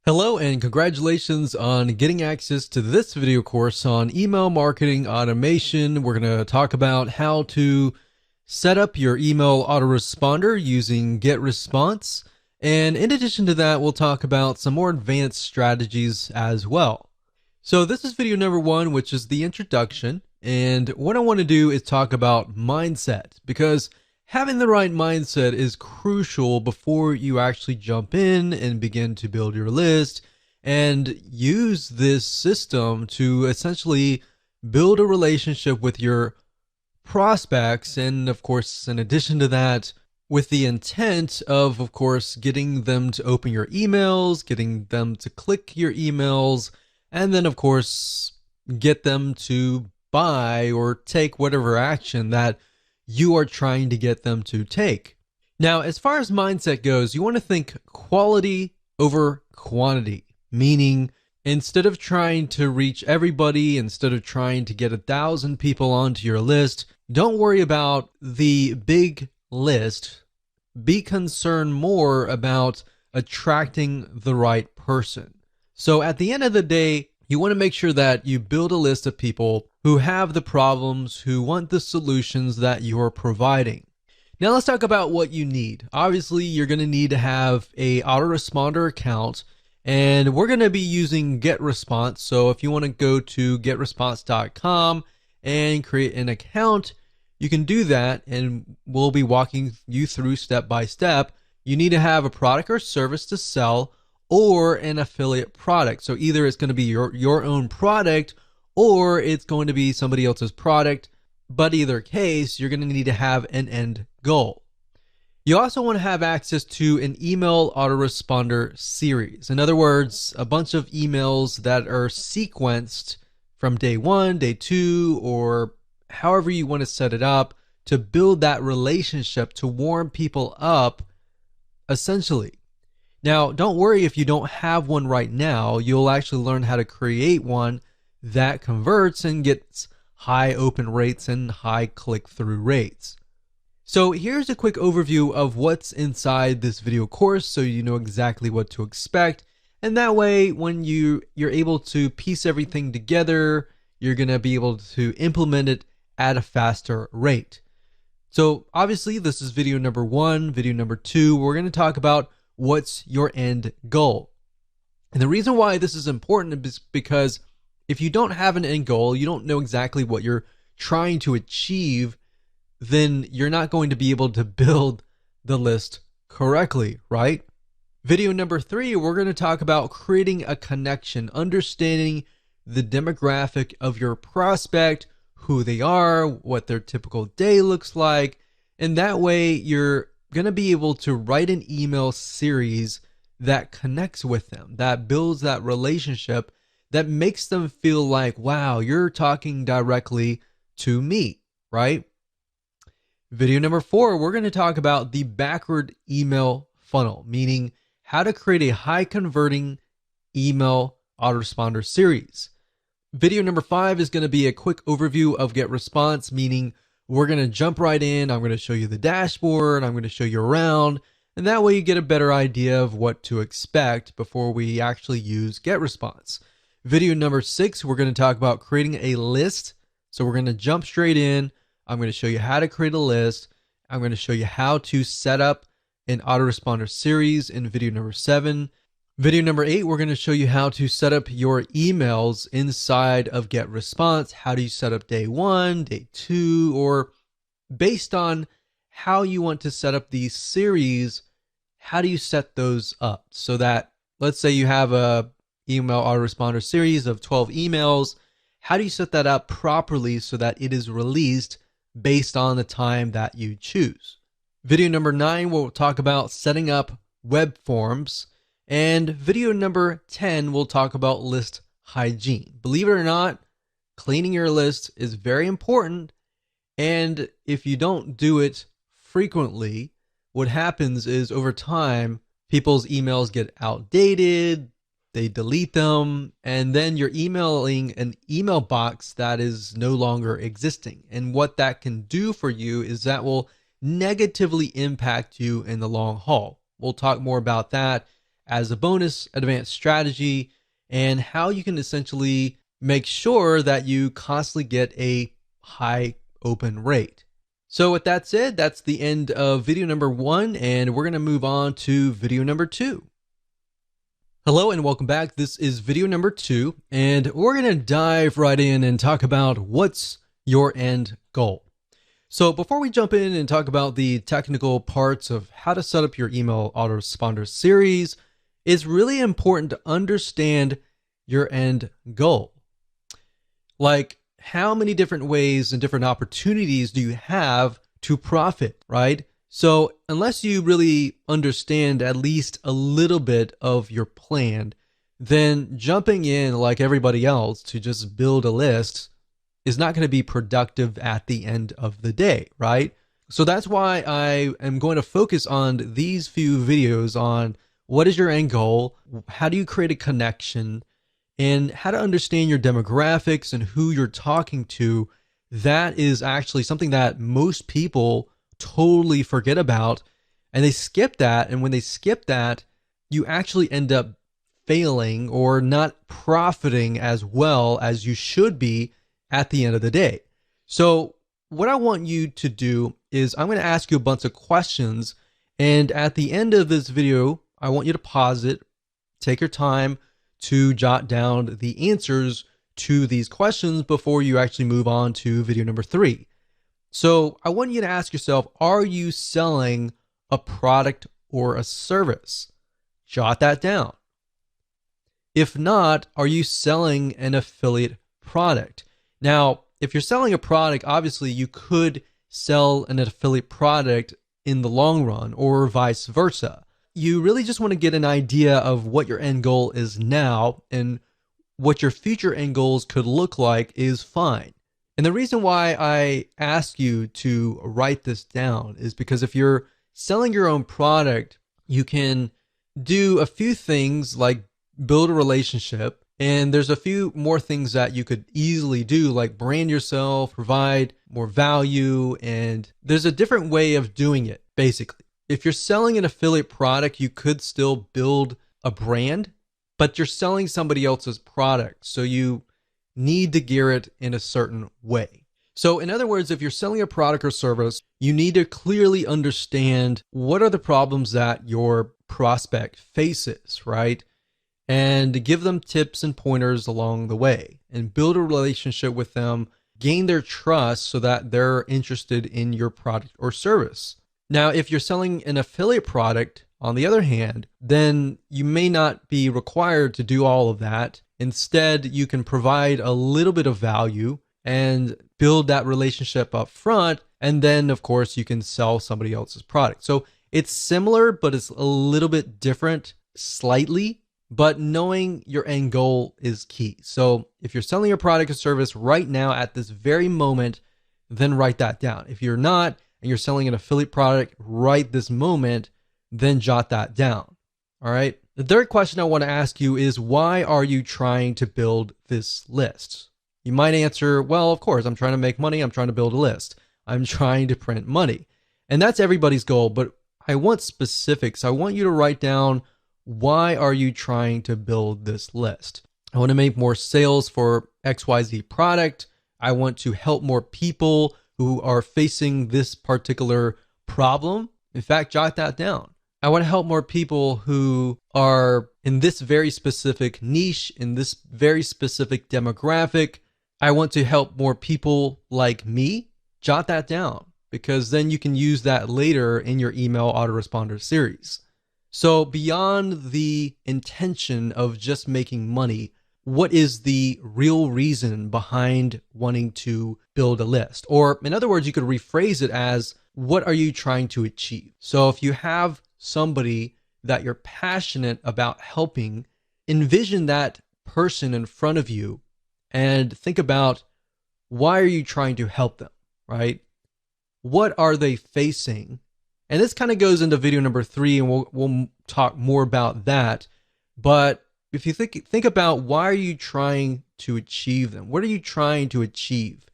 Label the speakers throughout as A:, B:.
A: Hello and congratulations on getting access to this video course on email marketing automation. We're going to talk about how to set up your email autoresponder using GetResponse. And in addition to that, we'll talk about some more advanced strategies as well. So this is video number one, which is the introduction. And what I want to do is talk about mindset, because having the right mindset is crucial before you actually jump in and begin to build your list and use this system to essentially build a relationship with your prospects. And of course, in addition to that, with the intent of course, getting them to open your emails, getting them to click your emails, and then, of course, get them to buy or take whatever action that you are trying to get them to take. Now, as far as mindset goes, you want to think quality over quantity, meaning instead of trying to reach everybody, instead of trying to get 1,000 people onto your list, don't worry about the big list. Be concerned more about attracting the right person. So at the end of the day, you want to make sure that you build a list of people who have the problems, who want the solutions that you're providing. Now let's talk about what you need. Obviously, you're going to need to have a autoresponder account, and we're going to be using GetResponse. So if you want to go to getresponse.com and create an account, you can do that, and we'll be walking you through step by step. You need to have a product or service to sell, or an affiliate product. So either it's going to be your own product, or it's going to be somebody else's product. But either case, you're going to need to have an end goal. You also want to have access to an email autoresponder series. In other words, a bunch of emails that are sequenced from day one, day two, or however you want to set it up to build that relationship, to warm people up, essentially. Now, don't worry if you don't have one right now. You'll actually learn how to create one that converts and gets high open rates and high click-through rates. So here's a quick overview of what's inside this video course so you know exactly what to expect. And that way, when you're able to piece everything together, you're going to be able to implement it at a faster rate. So obviously, this is video number one. Video number two, we're going to talk about what's your end goal. And the reason why this is important is because if you don't have an end goal, you don't know exactly what you're trying to achieve, then you're not going to be able to build the list correctly, right? Video number three, we're going to talk about creating a connection, understanding the demographic of your prospect, who they are, what their typical day looks like, and that way you're going to be able to write an email series that connects with them, that builds that relationship, that makes them feel like, wow, you're talking directly to me, right? Video number four, we're going to talk about the backward email funnel, meaning how to create a high converting email autoresponder series. Video number five is going to be a quick overview of GetResponse, meaning we're going to jump right in. I'm going to show you the dashboard. I'm going to show you around. And that way you get a better idea of what to expect before we actually use GetResponse. Video number six, we're going to talk about creating a list. So we're going to jump straight in. I'm going to show you how to create a list. I'm going to show you how to set up an autoresponder series in video number seven. Video number eight, we're going to show you how to set up your emails inside of GetResponse. How do you set up day one, day two, or based on how you want to set up these series, how do you set those up so that, let's say you have a email autoresponder series of 12 emails. How do you set that up properly so that it is released based on the time that you choose? Video number nine, we'll talk about setting up web forms. And video number 10, we'll talk about list hygiene. Believe it or not, cleaning your list is very important. And if you don't do it frequently, what happens is over time, people's emails get outdated, they delete them, and then you're emailing an email box that is no longer existing. And what that can do for you is that will negatively impact you in the long haul. We'll talk more about that as a bonus, advanced strategy, and how you can essentially make sure that you constantly get a high open rate. So with that said, that's the end of video number 1, and we're going to move on to video number 2. Hello and welcome back. This is video number 2, and we're going to dive right in and talk about what's your end goal. So before we jump in and talk about the technical parts of how to set up your email autoresponder series, it's really important to understand your end goal. Like, how many different ways and different opportunities do you have to profit, right? So unless you really understand at least a little bit of your plan, then jumping in like everybody else to just build a list is not going to be productive at the end of the day, right? So that's why I am going to focus on these few videos on what is your end goal, how do you create a connection, and how to understand your demographics and who you're talking to. That is actually something that most people totally forget about, and they skip that. And when they skip that, you actually end up failing or not profiting as well as you should be at the end of the day. So what I want you to do is I'm going to ask you a bunch of questions, and at the end of this video, I want you to pause it, take your time to jot down the answers to these questions before you actually move on to video number 3. So I want you to ask yourself, are you selling a product or a service? Jot that down. If not, are you selling an affiliate product? Now, if you're selling a product, obviously you could sell an affiliate product in the long run or vice versa. You really just want to get an idea of what your end goal is now, and what your future end goals could look like is fine. And the reason why I ask you to write this down is because if you're selling your own product, you can do a few things like build a relationship, and there's a few more things that you could easily do, like brand yourself, provide more value, and there's a different way of doing it, basically. If you're selling an affiliate product, you could still build a brand, but you're selling somebody else's product, so you need to gear it in a certain way. So in other words, if you're selling a product or service, you need to clearly understand what are the problems that your prospect faces, right? And give them tips and pointers along the way, and build a relationship with them, gain their trust so that they're interested in your product or service. Now, if you're selling an affiliate product, on the other hand, then you may not be required to do all of that. Instead, you can provide a little bit of value and build that relationship up front. And then, of course, you can sell somebody else's product. So it's similar, but it's a little bit different slightly. But knowing your end goal is key. So if you're selling your product or service right now at this very moment, then write that down. If you're not, and you're selling an affiliate product right this moment, then jot that down. All right. The third question I want to ask you is, why are you trying to build this list? You might answer, well, of course, I'm trying to make money. I'm trying to build a list. I'm trying to print money. And that's everybody's goal. But I want specifics. I want you to write down, why are you trying to build this list? I want to make more sales for XYZ product. I want to help more people who are facing this particular problem. In fact, jot that down. I want to help more people who are in this very specific niche, in this very specific demographic. I want to help more people like me. Jot that down, because then you can use that later in your email autoresponder series. So beyond the intention of just making money, what is the real reason behind wanting to build a list? Or in other words, you could rephrase it as, what are you trying to achieve? So if you have somebody that you're passionate about helping, envision that person in front of you and think about, why are you trying to help them, right? What are they facing? And this kind of goes into video number 3, and we'll talk more about that. But if you think about, why are you trying to achieve them? What are you trying to achieve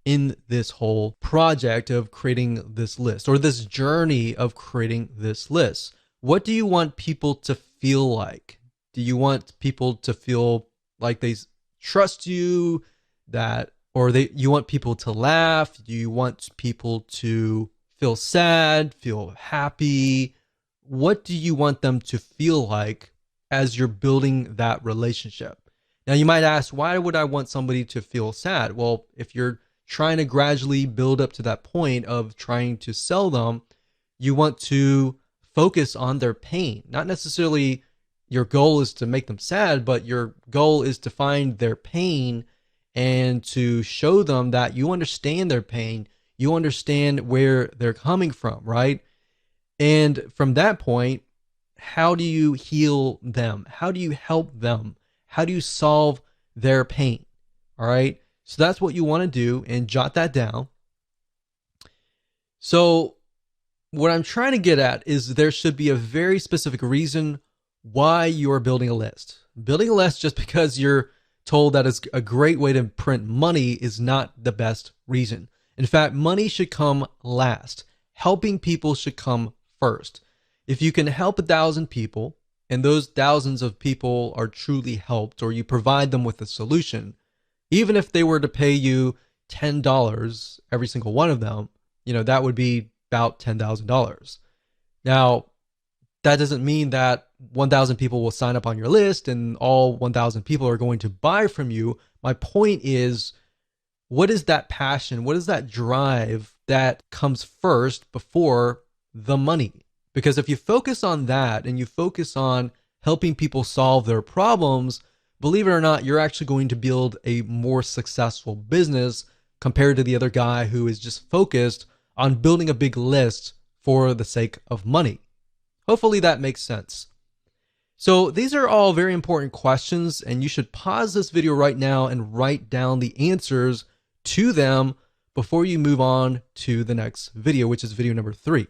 A: in this whole project of creating this list, or this journey of creating this list? What do you want people to feel like? Do you want people to feel like they trust you, that, or you want people to laugh? Do you want people to feel sad, feel happy? What do you want them to feel like as you're building that relationship? Now you might ask, why would I want somebody to feel sad? Well, if you're trying to gradually build up to that point of trying to sell them, you want to focus on their pain. Not necessarily your goal is to make them sad, but your goal is to find their pain and to show them that you understand their pain. You understand where they're coming from, right? And from that point, how do you heal them? How do you help them? How do you solve their pain? All right. So that's what you want to do, and jot that down. So what I'm trying to get at is there should be a very specific reason why you're building a list. Building a list just because you're told that it's a great way to print money is not the best reason. In fact, money should come last. Helping people should come first. If you can help 1,000 people, and those thousands of people are truly helped, or you provide them with a solution, even if they were to pay you $10, every single one of them, that would be about $10,000. Now, that doesn't mean that 1,000 people will sign up on your list and all 1,000 people are going to buy from you. My point is, what is that passion? What is that drive that comes first before the money? Because if you focus on that and you focus on helping people solve their problems, believe it or not, you're actually going to build a more successful business compared to the other guy who is just focused on building a big list for the sake of money. Hopefully that makes sense. So these are all very important questions, and you should pause this video right now and write down the answers to them before you move on to the next video, which is video number 3.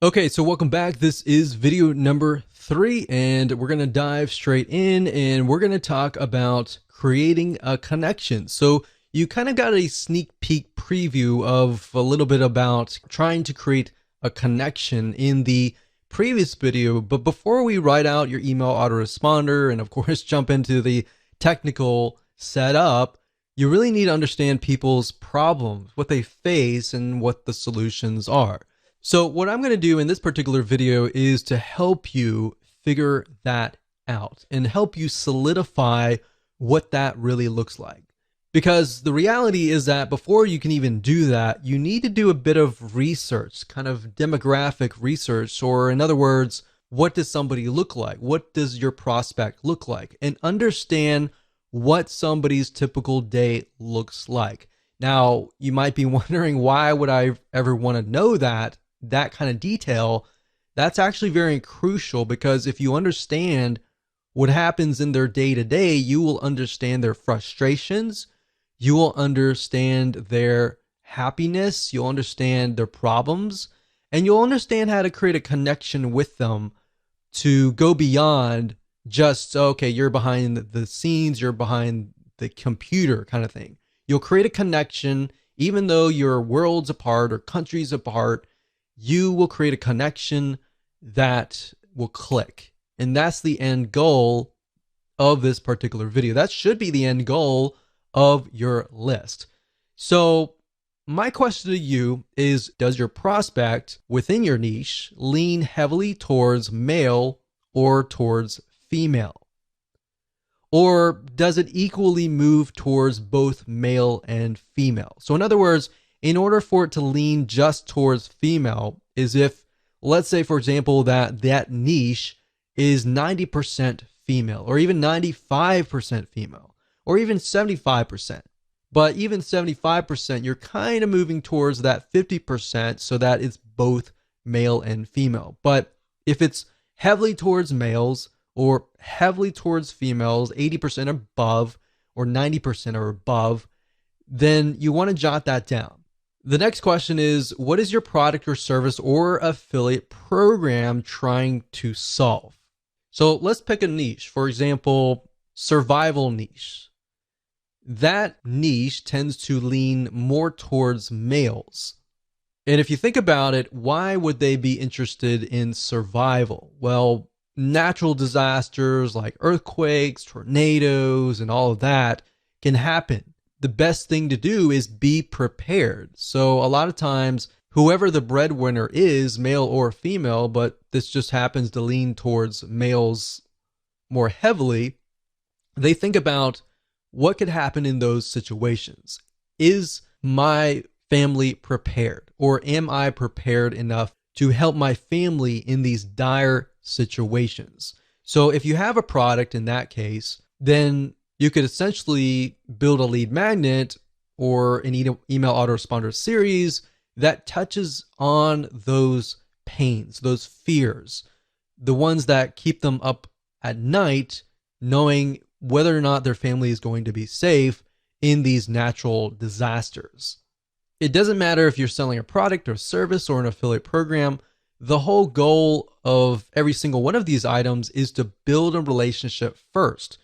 A: Okay, so welcome back. This is video number 3, and we're going to dive straight in, and we're going to talk about creating a connection. So you kind of got a sneak peek preview of a little bit about trying to create a connection in the previous video. But before we write out your email autoresponder and of course jump into the technical setup, you really need to understand people's problems, what they face, and what the solutions are. So what I'm going to do in this particular video is to help you figure that out and help you solidify what that really looks like. Because the reality is that before you can even do that, you need to do a bit of research, kind of demographic research, or in other words, what does somebody look like? What does your prospect look like? And understand what somebody's typical day looks like. Now, you might be wondering, why would I ever want to know that kind of detail? That's actually very crucial, because if you understand what happens in their day-to-day, you will understand their frustrations, you will understand their happiness, you'll understand their problems, and you'll understand how to create a connection with them to go beyond just, okay, you're behind the scenes, you're behind the computer kind of thing. You'll create a connection, even though you're worlds apart or countries apart. You will create a connection that will click. And that's the end goal of this particular video. That should be the end goal of your list. So my question to you is, does your prospect within your niche lean heavily towards male or towards female? Or does it equally move towards both male and female? So in other words, in order for it to lean just towards female, is if, let's say, for example, that niche is 90% female, or even 95% female, or even 75%. But even 75%, you're kind of moving towards that 50% so that it's both male and female. But if it's heavily towards males or heavily towards females, 80% above or 90% or above, then you want to jot that down. The next question is, what is your product or service or affiliate program trying to solve? So let's pick a niche. For example, survival niche. That niche tends to lean more towards males. And if you think about it, why would they be interested in survival? Well, natural disasters like earthquakes, tornadoes, and all of that can happen. The best thing to do is be prepared. So a lot of times, whoever the breadwinner is, male or female, but this just happens to lean towards males more heavily, they think about what could happen in those situations. Is my family prepared? Or am I prepared enough to help my family in these dire situations? So if you have a product in that case, then you could essentially build a lead magnet or an email autoresponder series that touches on those pains, those fears, the ones that keep them up at night, knowing whether or not their family is going to be safe in these natural disasters. It doesn't matter if you're selling a product or service or an affiliate program. The whole goal of every single one of these items is to build a relationship first.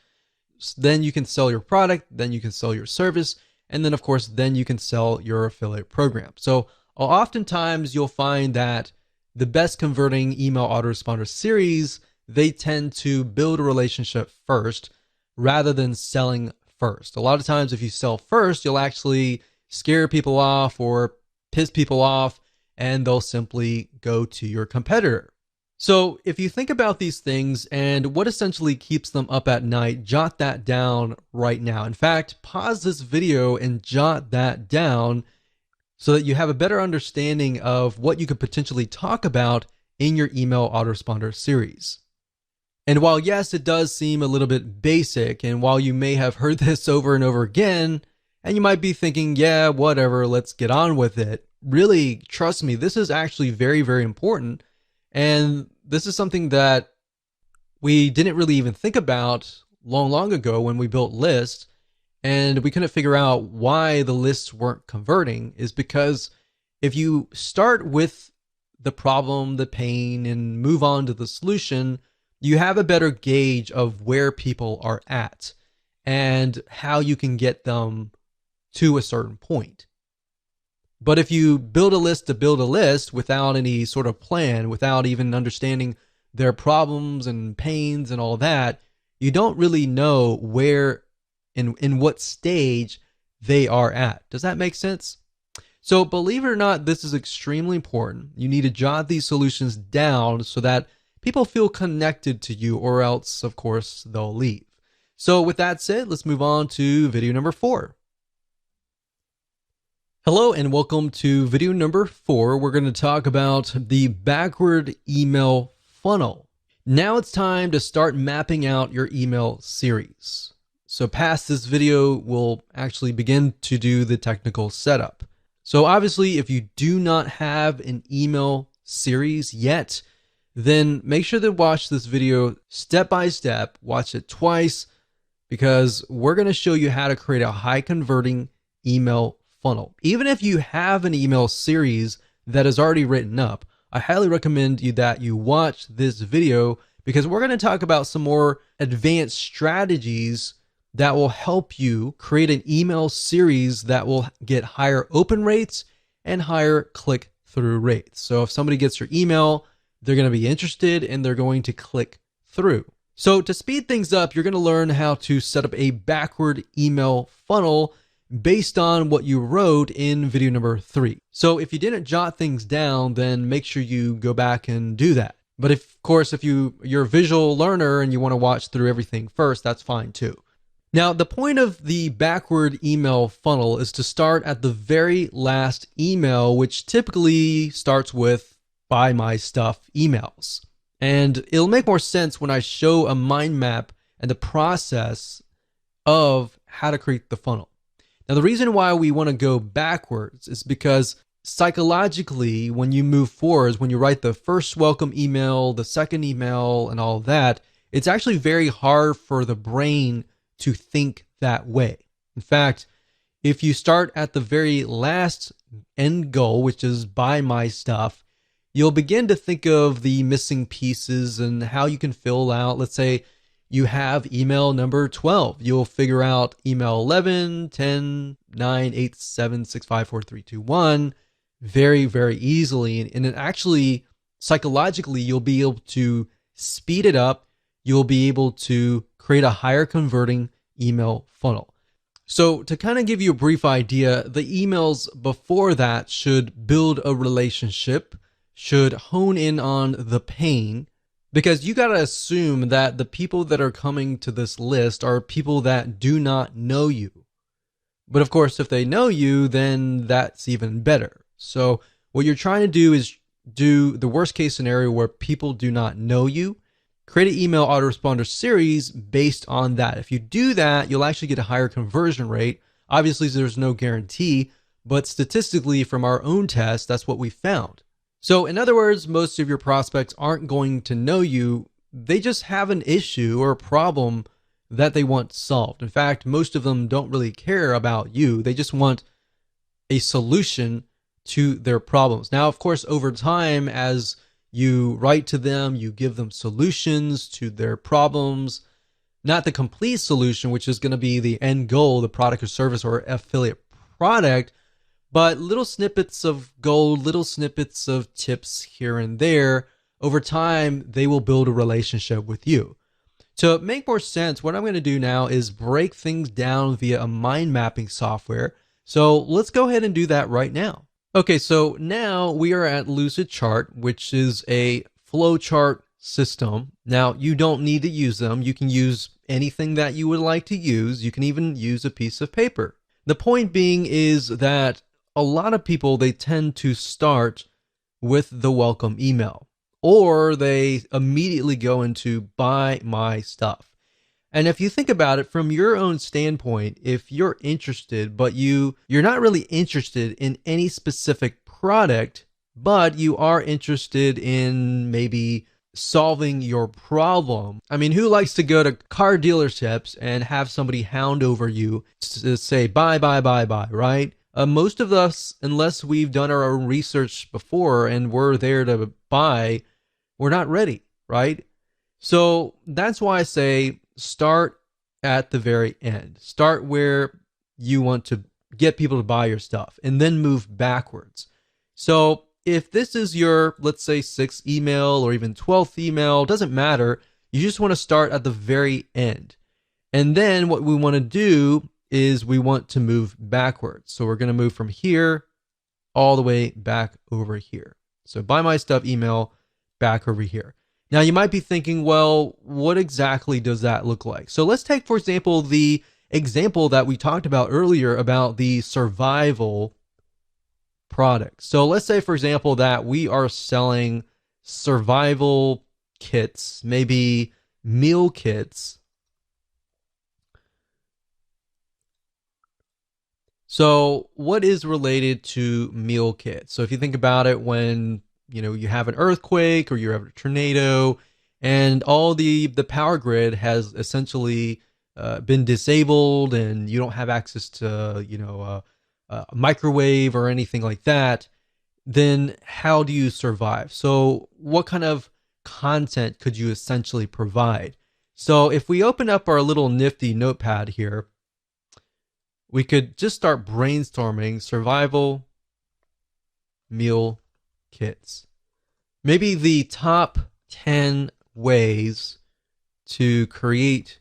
A: Then you can sell your product, then you can sell your service, and then of course, then you can sell your affiliate program. So oftentimes you'll find that the best converting email autoresponder series, they tend to build a relationship first rather than selling first. A lot of times if you sell first, you'll actually scare people off or piss people off, and they'll simply go to your competitor. So if you think about these things and what essentially keeps them up at night, jot that down right now. In fact, pause this video and jot that down so that you have a better understanding of what you could potentially talk about in your email autoresponder series. And while yes, it does seem a little bit basic, and while you may have heard this over and over again, and you might be thinking, yeah, whatever, let's get on with it. Really, trust me, this is actually very, very important. And this is something that we didn't really even think about long ago when we built lists, and we couldn't figure out why the lists weren't converting, is because if you start with the problem, the pain, and move on to the solution, you have a better gauge of where people are at and how you can get them to a certain point. But if you build a list to build a list without any sort of plan, without even understanding their problems and pains and all that, you don't really know where, in what stage they are at. Does that make sense? So believe it or not, this is extremely important. You need to jot these solutions down so that people feel connected to you, or else, of course, they'll leave. So with that said, let's move on to video number 4. Hello and welcome to video number 4. We're going to talk about the backward email funnel. Now it's time to start mapping out your email series. So past this video, we'll actually begin to do the technical setup. So obviously, if you do not have an email series yet, then make sure to watch this video step by step, watch it twice, because we're going to show you how to create a high converting email funnel. Even if you have an email series that is already written up, I highly recommend that you watch this video, because we're going to talk about some more advanced strategies that will help you create an email series that will get higher open rates and higher click-through rates. So if somebody gets your email, they're going to be interested and they're going to click through. So to speed things up, you're going to learn how to set up a backward email funnel based on what you wrote in video number 3. So if you didn't jot things down, then make sure you go back and do that. But of course, if you're a visual learner and you want to watch through everything first, that's fine too. Now, the point of the backward email funnel is to start at the very last email, which typically starts with "buy my stuff" emails. And it'll make more sense when I show a mind map and the process of how to create the funnel. Now, the reason why we want to go backwards is because psychologically, when you move forwards, when you write the first welcome email, the second email, and all that, it's actually very hard for the brain to think that way. In fact, if you start at the very last end goal, which is "buy my stuff," you'll begin to think of the missing pieces and how you can fill out. Let's say you have email number 12. You'll figure out email 11, 10, 9, 8, 7, 6, 5, 4, 3, 2, 1. very, very easily. And it actually, psychologically, you'll be able to speed it up. You'll be able to create a higher converting email funnel. So to kind of give you a brief idea, the emails before that should build a relationship, should hone in on the pain, because you got to assume that the people that are coming to this list are people that do not know you. But of course, if they know you, then that's even better. So what you're trying to do is do the worst case scenario where people do not know you. Create an email autoresponder series based on that. If you do that, you'll actually get a higher conversion rate. Obviously, there's no guarantee, but statistically from our own test, that's what we found. So in other words, most of your prospects aren't going to know you. They just have an issue or a problem that they want solved. In fact, most of them don't really care about you. They just want a solution to their problems. Now, of course, over time, as you write to them, you give them solutions to their problems, not the complete solution, which is going to be the end goal, the product or service or affiliate product, but little snippets of gold, little snippets of tips here and there. Over time, they will build a relationship with you. To make more sense, what I'm going to do now is break things down via a mind mapping software. So let's go ahead and do that right now. Okay, so now we are at Lucidchart, which is a flowchart system. Now, you don't need to use them. You can use anything that you would like to use. You can even use a piece of paper. The point being is that a lot of people, they tend to start with the welcome email, or they immediately go into buy my stuff. And if you think about it from your own standpoint, if you're interested, but you're not really interested in any specific product, but you are interested in maybe solving your problem. I mean, who likes to go to car dealerships and have somebody hound over you to say buy, buy, buy, buy, right? Most of us, unless we've done our own research before and we're there to buy, we're not ready, right? So that's why I say start at the very end. Start where you want to get people to buy your stuff and then move backwards. So if this is your, let's say, 6th email or even 12th email, doesn't matter. You just want to start at the very end. And then what we want to do is we want to move backwards. So we're going to move from here all the way back over here. So buy my stuff email back over here. Now you might be thinking, well, what exactly does that look like? So let's take, for example, the example that we talked about earlier about the survival product. So let's say, for example, that we are selling survival kits, maybe meal kits. So what is related to meal kits? So if you think about it, when you have an earthquake or you have a tornado and all the power grid has essentially been disabled and you don't have access to a microwave or anything like that, then how do you survive? So what kind of content could you essentially provide? So if we open up our little nifty notepad here, we could just start brainstorming survival meal kits. Maybe the top 10 ways to create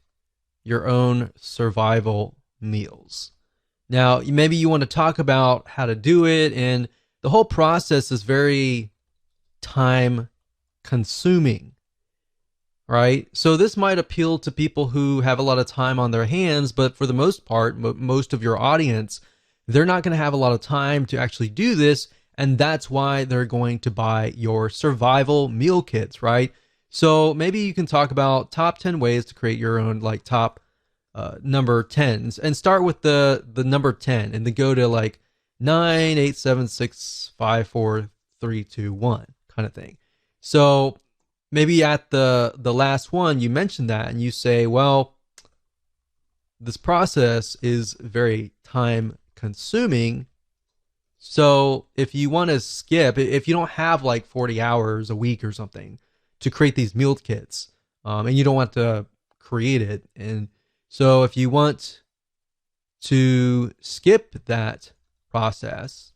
A: your own survival meals. Now, maybe you want to talk about how to do it, and the whole process is very time consuming, right? So this might appeal to people who have a lot of time on their hands, but for the most part, most of your audience, they're not going to have a lot of time to actually do this. And that's why they're going to buy your survival meal kits, right? So maybe you can talk about top 10 ways to create your own top number 10s, and start with the number 10 and then go to 9, 8, 7, 6, 5, 4, 3, 2, 1 kind of thing. So maybe at the last one you mention that and you say, well, this process is very time consuming. So if you want to skip, if you don't have 40 hours a week or something to create these meal kits, and you don't want to create it, and so if you want to skip that process,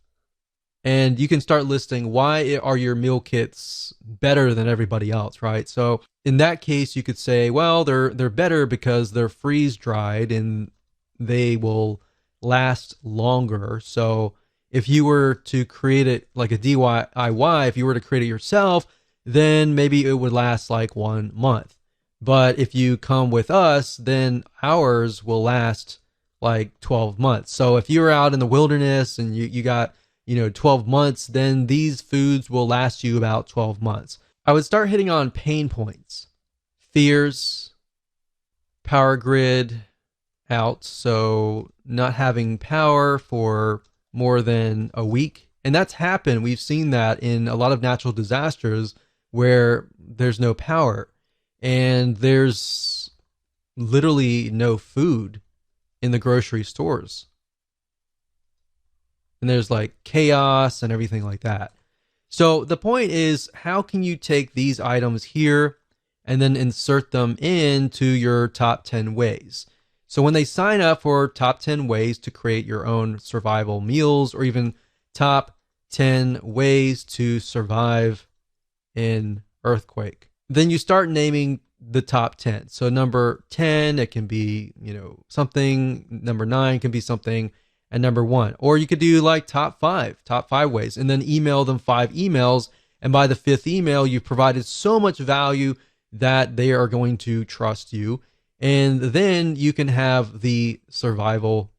A: and you can start listing why are your meal kits better than everybody else, right? So in that case, you could say, well, they're better because they're freeze dried and they will last longer. So if you were to create it like a DIY, if you were to create it yourself, then maybe it would last like 1 month. But if you come with us, then ours will last like 12 months. So if you're out in the wilderness and you got 12 months, then these foods will last you about 12 months. I would start hitting on pain points, fears, power grid out. So not having power for more than a week. And that's happened. We've seen that in a lot of natural disasters where there's no power and there's literally no food in the grocery stores. And there's like chaos and everything like that. So the point is, how can you take these items here and then insert them into your top 10 ways? So when they sign up for top 10 ways to create your own survival meals, or even top 10 ways to survive in earthquake, then you start naming the top 10. So number 10, it can be, something. Number 9 can be something. And number 1, or you could do like top 5 ways, and then email them 5 emails. And by the 5th email, you've provided so much value that they are going to trust you. And then you can have the survival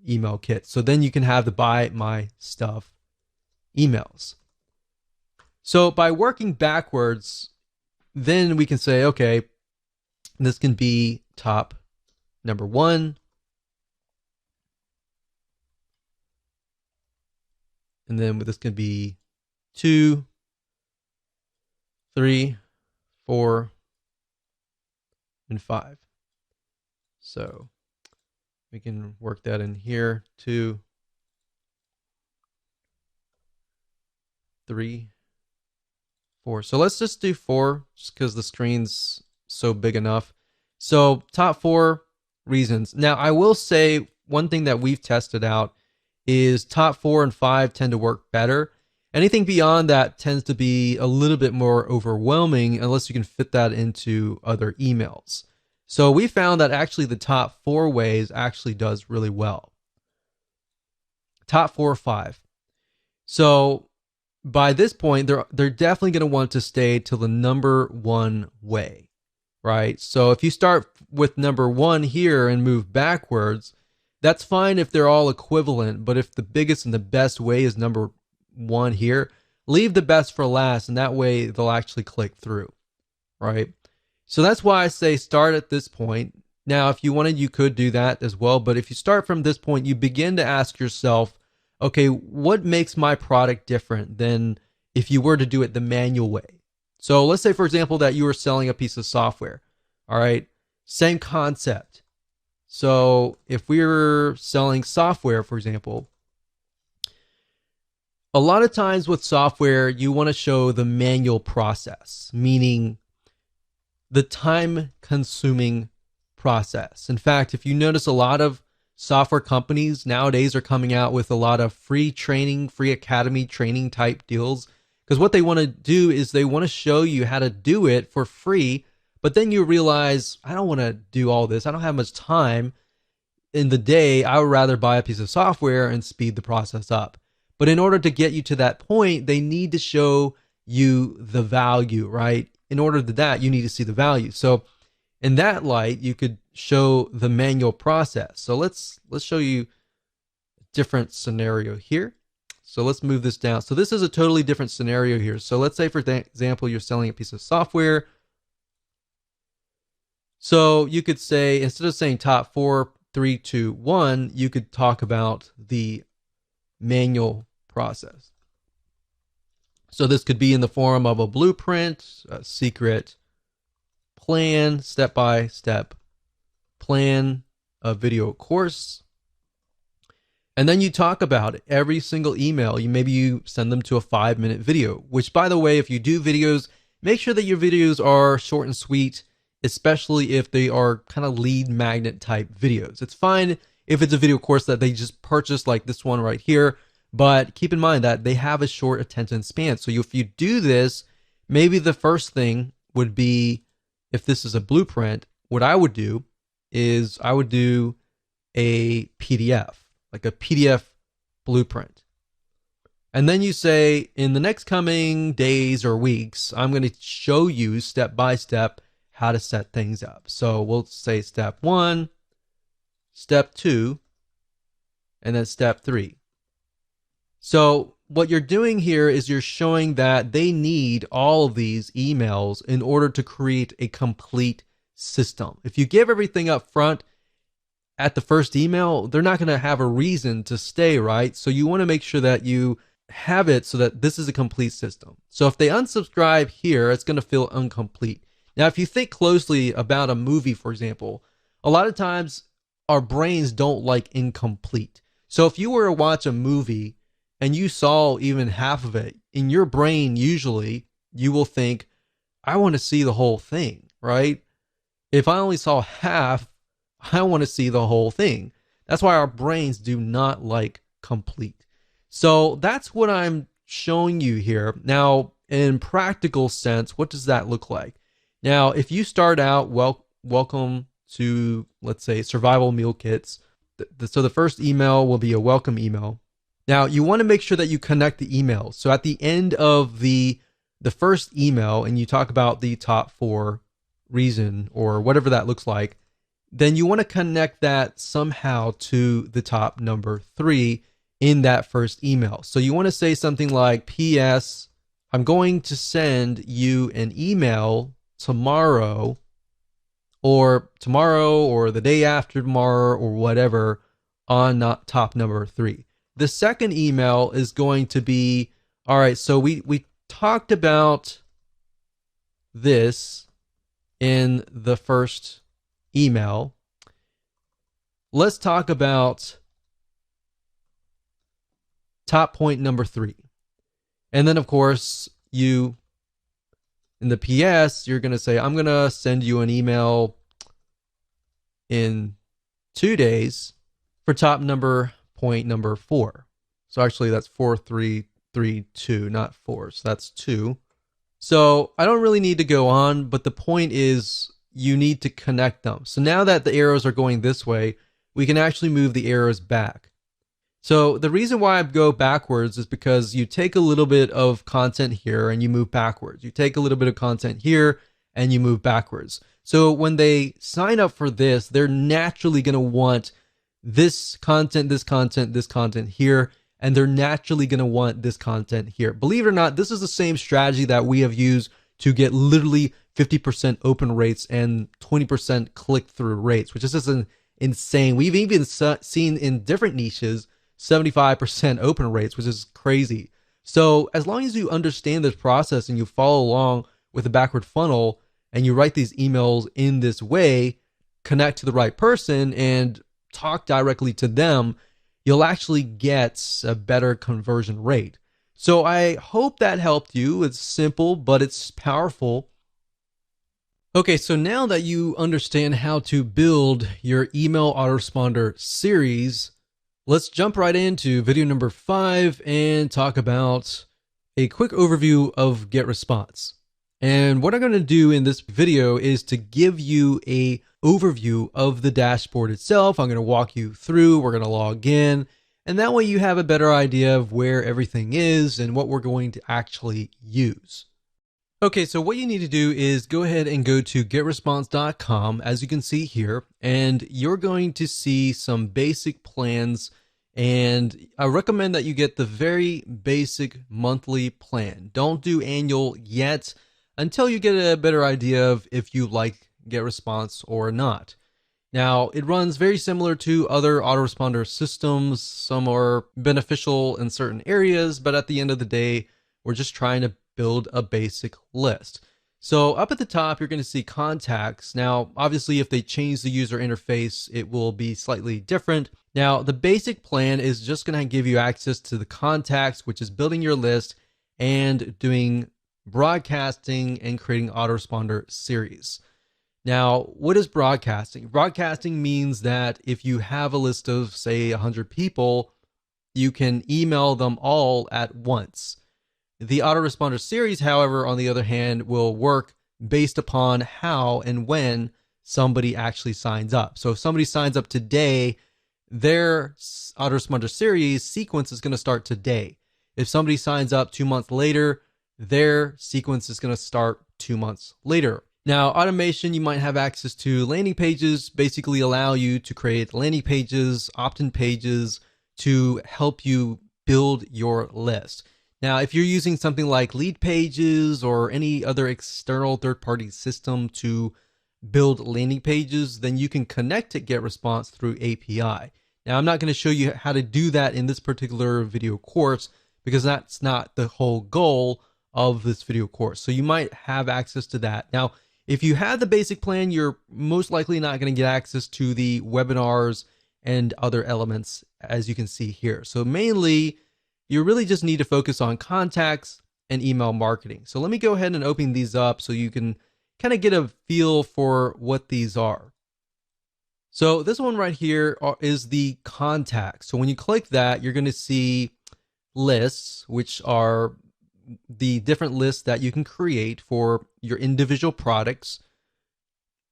A: email kit. So then you can have the buy my stuff emails. So by working backwards, then we can say, okay, this can be top number 1. And then this can be 2, 3, 4, and 5. So we can work that in here. 2, 3, 4. So let's just do 4 just because the screen's so big enough. So top 4 reasons. Now I will say one thing that we've tested out is top 4 and 5 tend to work better. Anything beyond that tends to be a little bit more overwhelming unless you can fit that into other emails. So we found that actually the top 4 ways actually does really well. Top 4 or 5. So by this point, they're definitely going to want to stay to the number 1 way, right? So if you start with number 1 here and move backwards, that's fine if they're all equivalent, but if the biggest and the best way is number 1 here, leave the best for last, and that way they'll actually click through, right? So that's why I say start at this point. Now, if you wanted, you could do that as well, but if you start from this point, you begin to ask yourself, okay, what makes my product different than if you were to do it the manual way? So let's say, for example, that you were selling a piece of software, all right? Same concept. So if we were selling software, for example, a lot of times with software, you want to show the manual process, meaning the time-consuming process. In fact, if you notice, a lot of software companies nowadays are coming out with a lot of free training, free academy training type deals, because what they want to do is they want to show you how to do it for free. But then you realize, I don't want to do all this. I don't have much time in the day. I would rather buy a piece of software and speed the process up. But in order to get you to that point, they need to show you the value, right? In order to that, you need to see the value. So in that light, you could show the manual process. So let's show you a different scenario here. So let's move this down. So this is a totally different scenario here. So let's say, for example, you're selling a piece of software. So you could say, instead of saying top 4, 3, 2, 1, you could talk about the manual process. So this could be in the form of a blueprint, a secret plan, step-by-step plan, a video course. And then you talk about it every single email. Maybe you send them to a 5-minute video, which, by the way, if you do videos, make sure that your videos are short and sweet, especially if they are kind of lead magnet type videos. It's fine if it's a video course that they just purchased, like this one right here, But keep in mind that they have a short attention span. So if you do this, maybe the first thing would be, if this is a blueprint, what I would do is I would do a PDF, like a PDF blueprint. And then you say, in the next coming days or weeks, I'm going to show you step by step how to set things up. So we'll say step 1, step 2, and then step 3. So what you're doing here is you're showing that they need all of these emails in order to create a complete system. If you give everything up front at the first email, they're not going to have a reason to stay, right? So you want to make sure that you have it so that this is a complete system. So if they unsubscribe here, it's going to feel incomplete. Now, if you think closely about a movie, for example, a lot of times our brains don't like incomplete. So if you were to watch a movie and you saw even half of it, in your brain, usually you will think, I want to see the whole thing, right? If I only saw half, I want to see the whole thing. That's why our brains do not like complete. So that's what I'm showing you here. Now, in practical sense, what does that look like? Now, if you start out, welcome to, let's say, survival meal kits. So the first email will be a welcome email. Now, you want to make sure that you connect the emails. So at the end of the first email, and you talk about the top 4 reason or whatever that looks like, then you want to connect that somehow to the top number 3 in that first email. So you want to say something like, P.S. I'm going to send you an email tomorrow or the day after tomorrow or whatever on top number 3. The second email is going to be, all right, so we talked about this in the first email. Let's talk about top point number 3. And then, of course, in the PS, you're going to say, I'm going to send you an email in 2 days for top point number 4. So actually that's 4, 3, 3, 2, not 4. So that's 2. So I don't really need to go on, but the point is you need to connect them. So now that the arrows are going this way, we can actually move the arrows back. So the reason why I go backwards is because you take a little bit of content here and you move backwards. You take a little bit of content here and you move backwards. So when they sign up for this, they're naturally going to want this content, this content, this content here, and they're naturally going to want this content here. Believe it or not, this is the same strategy that we have used to get literally 50% open rates and 20% click-through rates, which is just insane. We've even seen in different niches 75% open rates, which is crazy. So as long as you understand this process and you follow along with the backward funnel and you write these emails in this way, connect to the right person and talk directly to them, you'll actually get a better conversion rate. So I hope that helped you. It's simple, but it's powerful. Okay, so now that you understand how to build your email autoresponder series, let's jump right into video number 5 and talk about a quick overview of GetResponse. And what I'm going to do in this video is to give you a overview of the dashboard itself. I'm going to walk you through, we're going to log in, and that way you have a better idea of where everything is and what we're going to actually use. Okay, so what you need to do is go ahead and go to getresponse.com, as you can see here, and you're going to see some basic plans, and I recommend that you get the very basic monthly plan. Don't do annual yet until you get a better idea of if you like GetResponse or not. Now, it runs very similar to other autoresponder systems. Some are beneficial in certain areas, but at the end of the day, we're just trying to build a basic list. So up at the top, you're going to see contacts. Now, obviously, if they change the user interface, it will be slightly different. Now, the basic plan is just going to give you access to the contacts, which is building your list and doing broadcasting and creating autoresponder series. Now, what is broadcasting? Broadcasting means that if you have a list of, say, 100 people, you can email them all at once. The autoresponder series, however, on the other hand, will work based upon how and when somebody actually signs up. So if somebody signs up today, their autoresponder series sequence is going to start today. If somebody signs up 2 months later, their sequence is going to start 2 months later. Now, automation, you might have access to landing pages, basically allow you to create landing pages, opt-in pages to help you build your list. Now, if you're using something like Leadpages or any other external third-party system to build landing pages, then you can connect to GetResponse through API. Now, I'm not going to show you how to do that in this particular video course because that's not the whole goal of this video course. So you might have access to that. Now, if you have the basic plan, you're most likely not going to get access to the webinars and other elements, as you can see here. So mainly, you really just need to focus on contacts and email marketing. So let me go ahead and open these up so you can kind of get a feel for what these are. So this one right here is the contacts. So when you click that, you're going to see lists, which are the different lists that you can create for your individual products.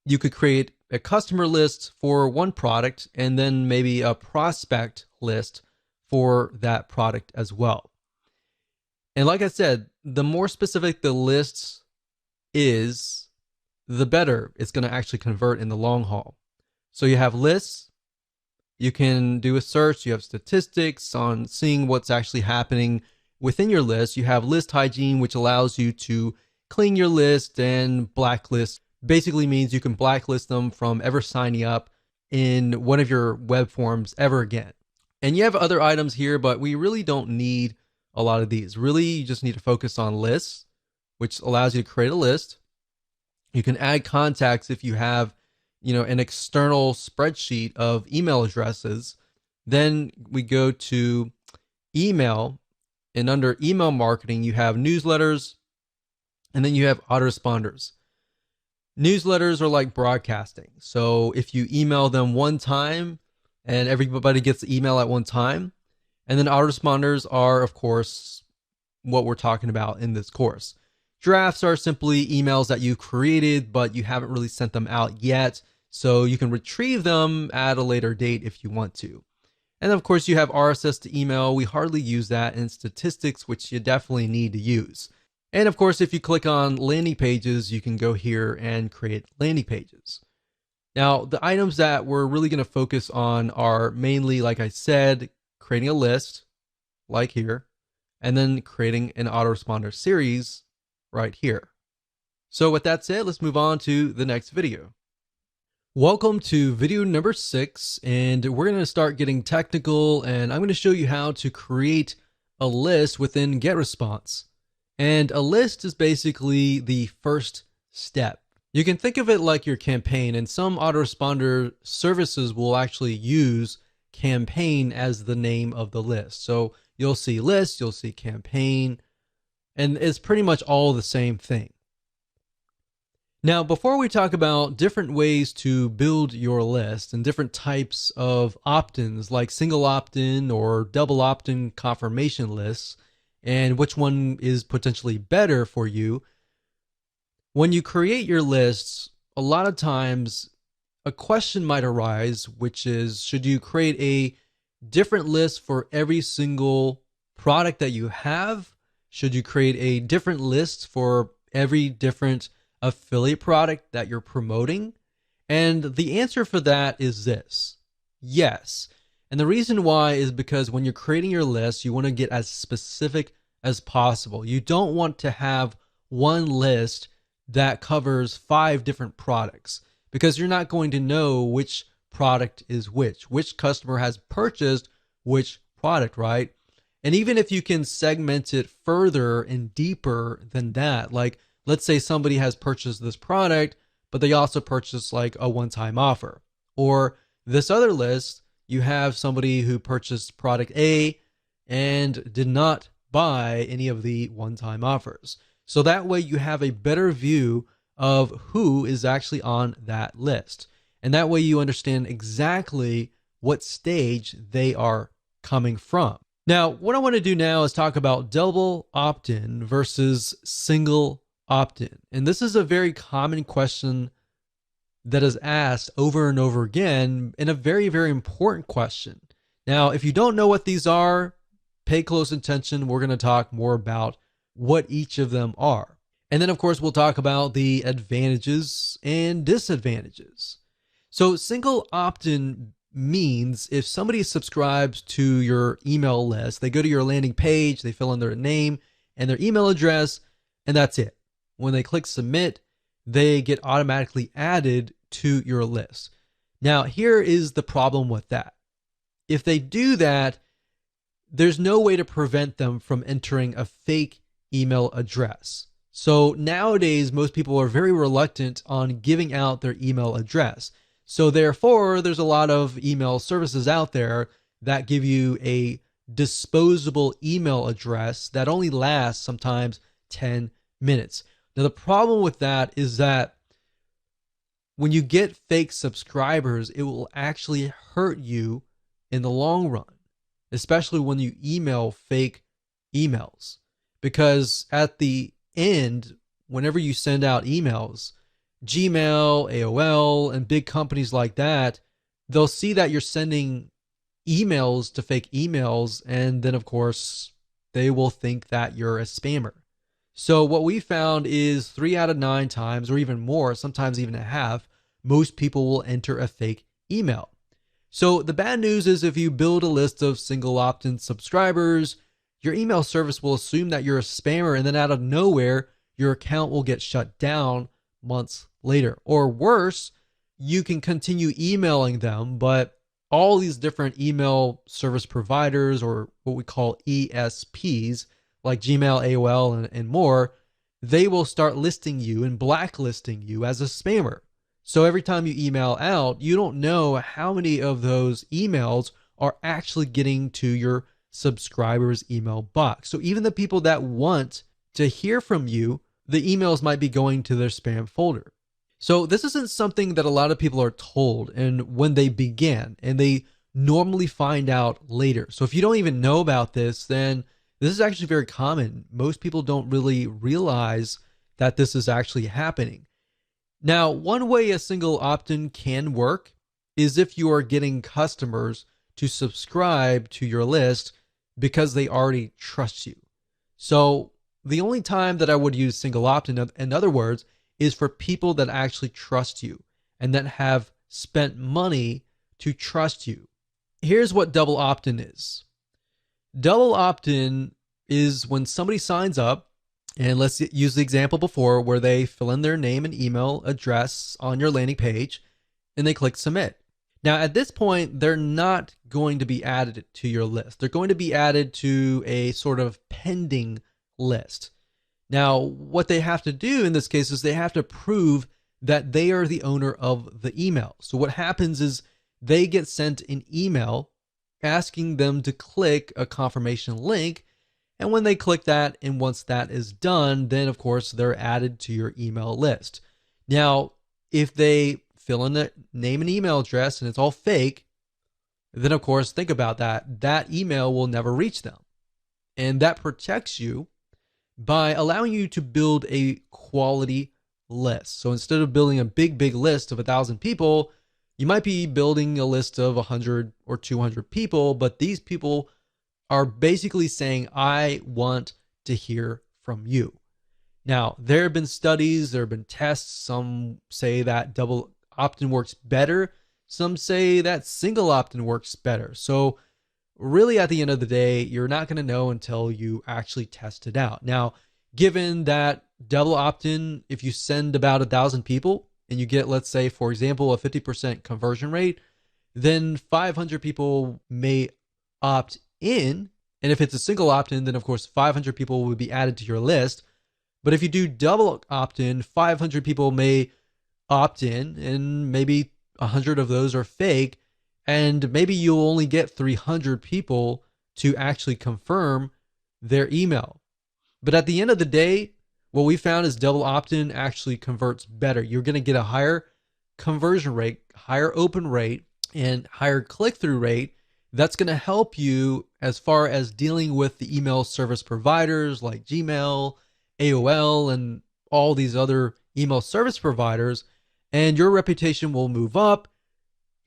A: You could create a customer list for one product and then maybe a prospect list for that product as well. And like I said, the more specific the list is, the better it's going to actually convert in the long haul. So you have lists, you can do a search, you have statistics on seeing what's actually happening within your list. You have list hygiene, which allows you to clean your list, and blacklist basically means you can blacklist them from ever signing up in one of your web forms ever again. And you have other items here, but we really don't need a lot of these. Really, you just need to focus on lists, which allows you to create a list. You can add contacts if you have, an external spreadsheet of email addresses. Then we go to email, and under email marketing, you have newsletters, and then you have autoresponders. Newsletters are like broadcasting. So if you email them one time, and everybody gets the email at one time. And then autoresponders are, of course, what we're talking about in this course. Drafts are simply emails that you created, but you haven't really sent them out yet. So you can retrieve them at a later date if you want to. And of course, you have RSS to email. We hardly use that in statistics, which you definitely need to use. And of course, if you click on landing pages, you can go here and create landing pages. Now, the items that we're really going to focus on are mainly, like I said, creating a list, like here, and then creating an autoresponder series right here. So with that said, let's move on to the next video. Welcome to video number 6, and we're going to start getting technical, and I'm going to show you how to create a list within GetResponse. And a list is basically the first step. You can think of it like your campaign, and some autoresponder services will actually use campaign as the name of the list. So you'll see list, you'll see campaign, and it's pretty much all the same thing. Now, before we talk about different ways to build your list and different types of opt-ins like single opt-in or double opt-in confirmation lists, and which one is potentially better for you, when you create your lists, a lot of times a question might arise, which is, should you create a different list for every single product that you have? Should you create a different list for every different affiliate product that you're promoting? And the answer for that is this: yes. And the reason why is because when you're creating your list, you want to get as specific as possible. You don't want to have one list that covers 5 different products, because you're not going to know which product is which customer has purchased which product, right? And even if you can segment it further and deeper than that, like let's say somebody has purchased this product, but they also purchased like a one-time offer. Or this other list, you have somebody who purchased product A and did not buy any of the one-time offers. So that way you have a better view of who is actually on that list. And that way you understand exactly what stage they are coming from. Now, what I want to do now is talk about double opt-in versus single opt-in. And this is a very common question that is asked over and over again, and a very, very important question. Now, if you don't know what these are, pay close attention. We're going to talk more about what each of them are. And then, of course, we'll talk about the advantages and disadvantages. So single opt-in means if somebody subscribes to your email list, they go to your landing page, they fill in their name and their email address, and that's it. When they click submit, they get automatically added to your list. Now, here is the problem with that. If they do that, there's no way to prevent them from entering a fake email address. So nowadays, most people are very reluctant on giving out their email address. So therefore, there's a lot of email services out there that give you a disposable email address that only lasts sometimes 10 minutes. Now, the problem with that is that when you get fake subscribers, it will actually hurt you in the long run, especially when you email fake emails. Because at the end, whenever you send out emails, Gmail, AOL, and big companies like that, they'll see that you're sending emails to fake emails, and then, of course, they will think that you're a spammer. So what we found is 3 out of 9 times, or even more, sometimes even a half, most people will enter a fake email. So the bad news is if you build a list of single opt-in subscribers, your email service will assume that you're a spammer, and then out of nowhere, your account will get shut down months later. Or worse, you can continue emailing them, but all these different email service providers, or what we call ESPs, like Gmail, AOL, and more, they will start listing you and blacklisting you as a spammer. So every time you email out, you don't know how many of those emails are actually getting to your subscribers' email box. So even the people that want to hear from you, the emails might be going to their spam folder. So this isn't something that a lot of people are told and when they begin, and they normally find out later. So if you don't even know about this, then this is actually very common. Most people don't really realize that this is actually happening. Now, one way a single opt-in can work is if you are getting customers to subscribe to your list because they already trust you. So the only time that I would use single opt-in, in other words, is for people that actually trust you and that have spent money to trust you. Here's what double opt-in is. Double opt-in is when somebody signs up, and let's use the example before where they fill in their name and email address on your landing page and they click submit. Now, at this point, they're not going to be added to your list. They're going to be added to a sort of pending list. Now, what they have to do in this case is they have to prove that they are the owner of the email. So what happens is they get sent an email asking them to click a confirmation link. And when they click that, and once that is done, then of course they're added to your email list. Now, if they fill in the name and email address and it's all fake, then of course think about that. That email will never reach them. And that protects you by allowing you to build a quality list. So instead of building a big list of 1,000 people, you might be building a list of 100 or 200 people, but these people are basically saying, I want to hear from you. Now, there have been studies, there have been tests. Some say that double opt-in works better. Some say that single opt-in works better. So really, at the end of the day, you're not going to know until you actually test it out. Now, given that double opt-in, if you send about 1,000 people and you get, let's say, for example, a 50% conversion rate, then 500 people may opt in. And if it's a single opt-in, then of course 500 people would be added to your list. But if you do double opt-in, 500 people may opt in, and maybe 100 of those are fake, and maybe you'll only get 300 people to actually confirm their email. But at the end of the day, what we found is double opt-in actually converts better. You're going to get a higher conversion rate, higher open rate, and higher click-through rate That's going to help you as far as dealing with the email service providers like Gmail, AOL, and all these other email service providers. And your reputation will move up.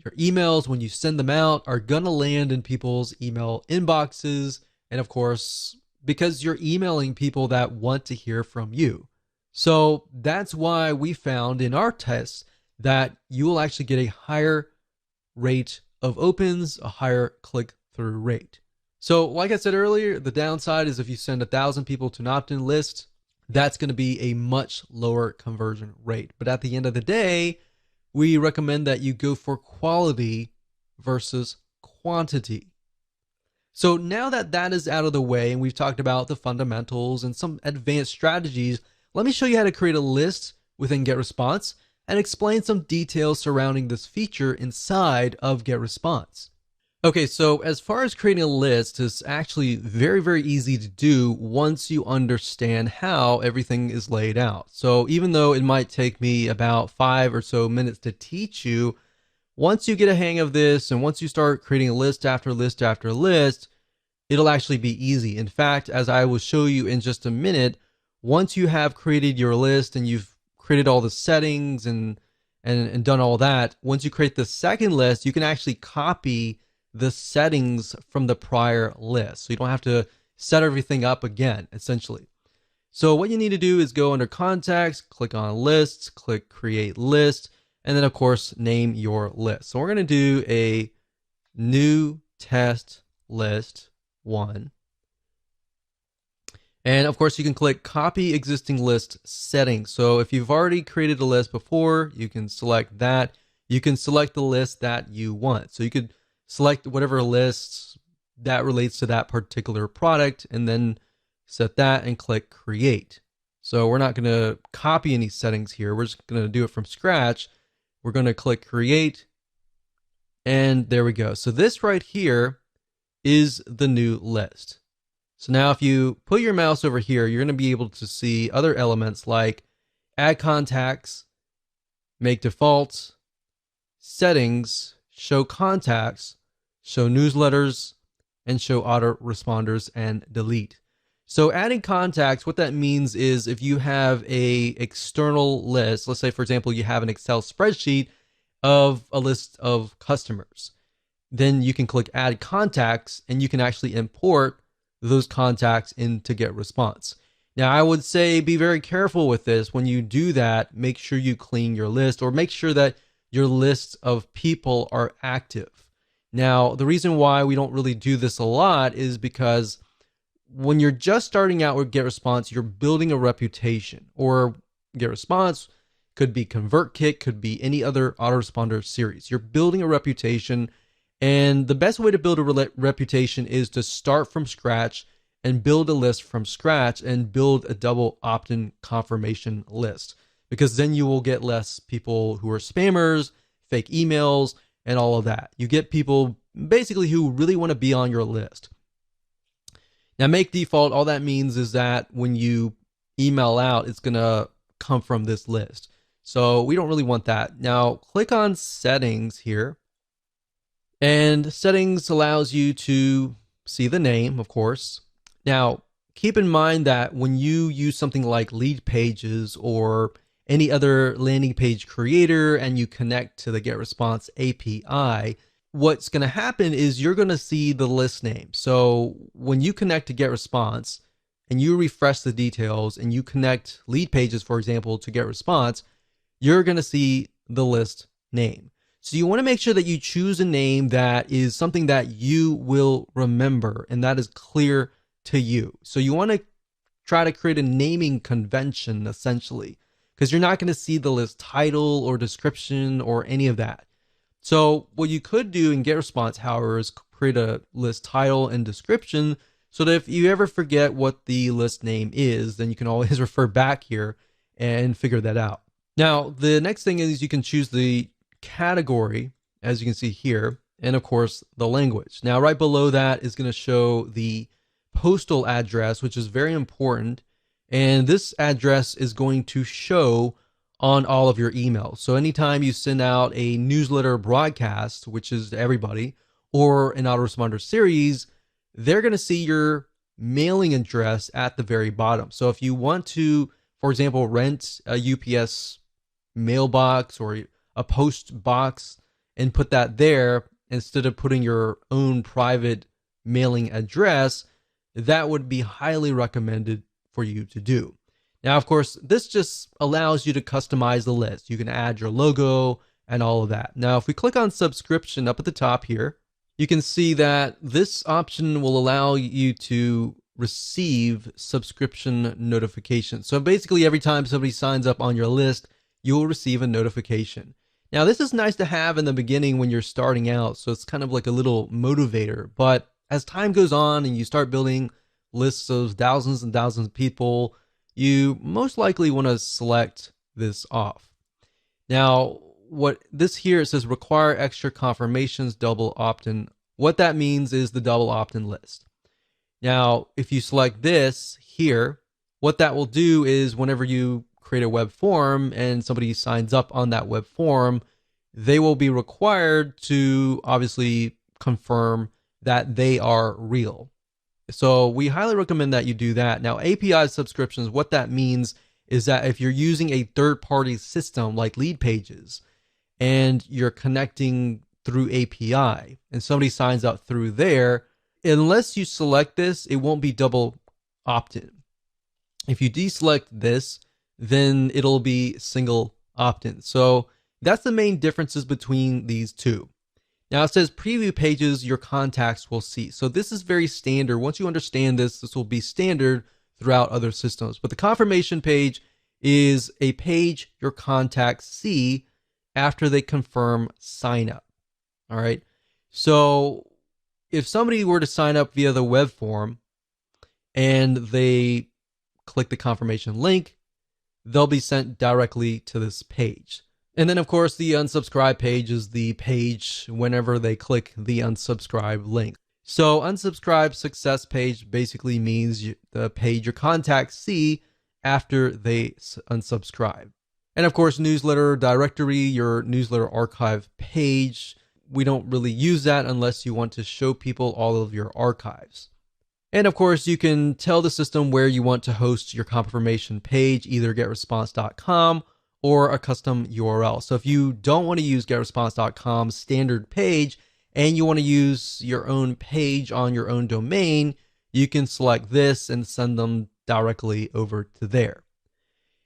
A: Your emails, when you send them out, are going to land in people's email inboxes. And of course, because you're emailing people that want to hear from you. So that's why we found in our tests that you will actually get a higher rate of opens, a higher click-through rate. So like I said earlier, the downside is if you send 1,000 people to an opt-in list, that's going to be a much lower conversion rate. But at the end of the day, we recommend that you go for quality versus quantity. So now that that is out of the way and we've talked about the fundamentals and some advanced strategies, let me show you how to create a list within GetResponse and explain some details surrounding this feature inside of GetResponse. Okay, so as far as creating a list, it's actually very, very easy to do once you understand how everything is laid out. So even though it might take me about 5 or so minutes to teach you, once you get a hang of this and once you start creating a list after list after list, it'll actually be easy. In fact, as I will show you in just a minute, once you have created your list and you've created all the settings and done all that, once you create the second list, you can actually copy the settings from the prior list. So you don't have to set everything up again, essentially. So what you need to do is go under contacts, click on lists, click create list, and then of course, name your list. So we're going to do a new test list 1. And of course, you can click copy existing list settings. So if you've already created a list before, you can select that. You can select the list that you want. So you could select whatever list that relates to that particular product and then set that and click create. So we're not going to copy any settings here. We're just going to do it from scratch. We're going to click create and there we go. So this right here is the new list. So now if you put your mouse over here, you're going to be able to see other elements like add contacts, make defaults, settings, show contacts, show newsletters, and show autoresponders and delete. So adding contacts, what that means is if you have a external list, let's say for example, you have an Excel spreadsheet of a list of customers, then you can click add contacts and you can actually import those contacts into GetResponse. Now, I would say be very careful with this. When you do that, make sure you clean your list or make sure that your lists of people are active. Now, the reason why we don't really do this a lot is because when you're just starting out with GetResponse, you're building a reputation, or GetResponse could be ConvertKit, could be any other autoresponder series. You're building a reputation. And the best way to build a reputation is to start from scratch and build a list from scratch and build a double opt-in confirmation list, because then you will get less people who are spammers, fake emails, and all of that. You get people basically who really want to be on your list. Now, make default, all that means is that when you email out, it's going to come from this list. So we don't really want that. Now, click on settings here. And settings allows you to see the name, of course. Now, keep in mind that when you use something like Leadpages or any other landing page creator and you connect to the GetResponse API, what's going to happen is you're going to see the list name. So when you connect to GetResponse and you refresh the details and you connect Leadpages, for example, to GetResponse, you're going to see the list name. So you want to make sure that you choose a name that is something that you will remember and that is clear to you. So you want to try to create a naming convention essentially, because you're not going to see the list title or description or any of that. So what you could do in GetResponse, however, is create a list title and description so that if you ever forget what the list name is, then you can always refer back here and figure that out. Now, the next thing is you can choose the category, as you can see here, and of course the language. Now, right below that is going to show the postal address, which is very important. And this address is going to show on all of your emails. So anytime you send out a newsletter broadcast, which is to everybody, or an autoresponder series, they're going to see your mailing address at the very bottom. So if you want to, for example, rent a UPS mailbox or a post box and put that there instead of putting your own private mailing address, that would be highly recommended for you to do. Now, of course, this just allows you to customize the list. You can add your logo and all of that. Now, if we click on subscription up at the top here, you can see that this option will allow you to receive subscription notifications. So basically, every time somebody signs up on your list, you'll receive a notification. Now, this is nice to have in the beginning when you're starting out, so it's kind of like a little motivator. But as time goes on and you start building lists of thousands and thousands of people, you most likely want to select this off. Now, what this here, it says require extra confirmations, double opt-in. What that means is the double opt-in list. Now, if you select this here, what that will do is whenever you create a web form and somebody signs up on that web form, they will be required to obviously confirm that they are real. So we highly recommend that you do that. Now, API subscriptions, what that means is that if you're using a third-party system like Leadpages and you're connecting through API and somebody signs up through there, unless you select this, it won't be double opt-in. If you deselect this, then it'll be single opt-in. So that's the main differences between these two. Now it says preview pages your contacts will see. So this is very standard. Once you understand this, this will be standard throughout other systems. But the confirmation page is a page your contacts see after they confirm sign up. All right. So if somebody were to sign up via the web form and they click the confirmation link, they'll be sent directly to this page. And then, of course, the unsubscribe page is the page whenever they click the unsubscribe link. So unsubscribe success page basically means the page your contacts see after they unsubscribe. And of course, newsletter directory, your newsletter archive page. We don't really use that unless you want to show people all of your archives. And of course, you can tell the system where you want to host your confirmation page, either getresponse.com or a custom URL. So if you don't want to use getresponse.com's standard page and you want to use your own page on your own domain, you can select this and send them directly over to there.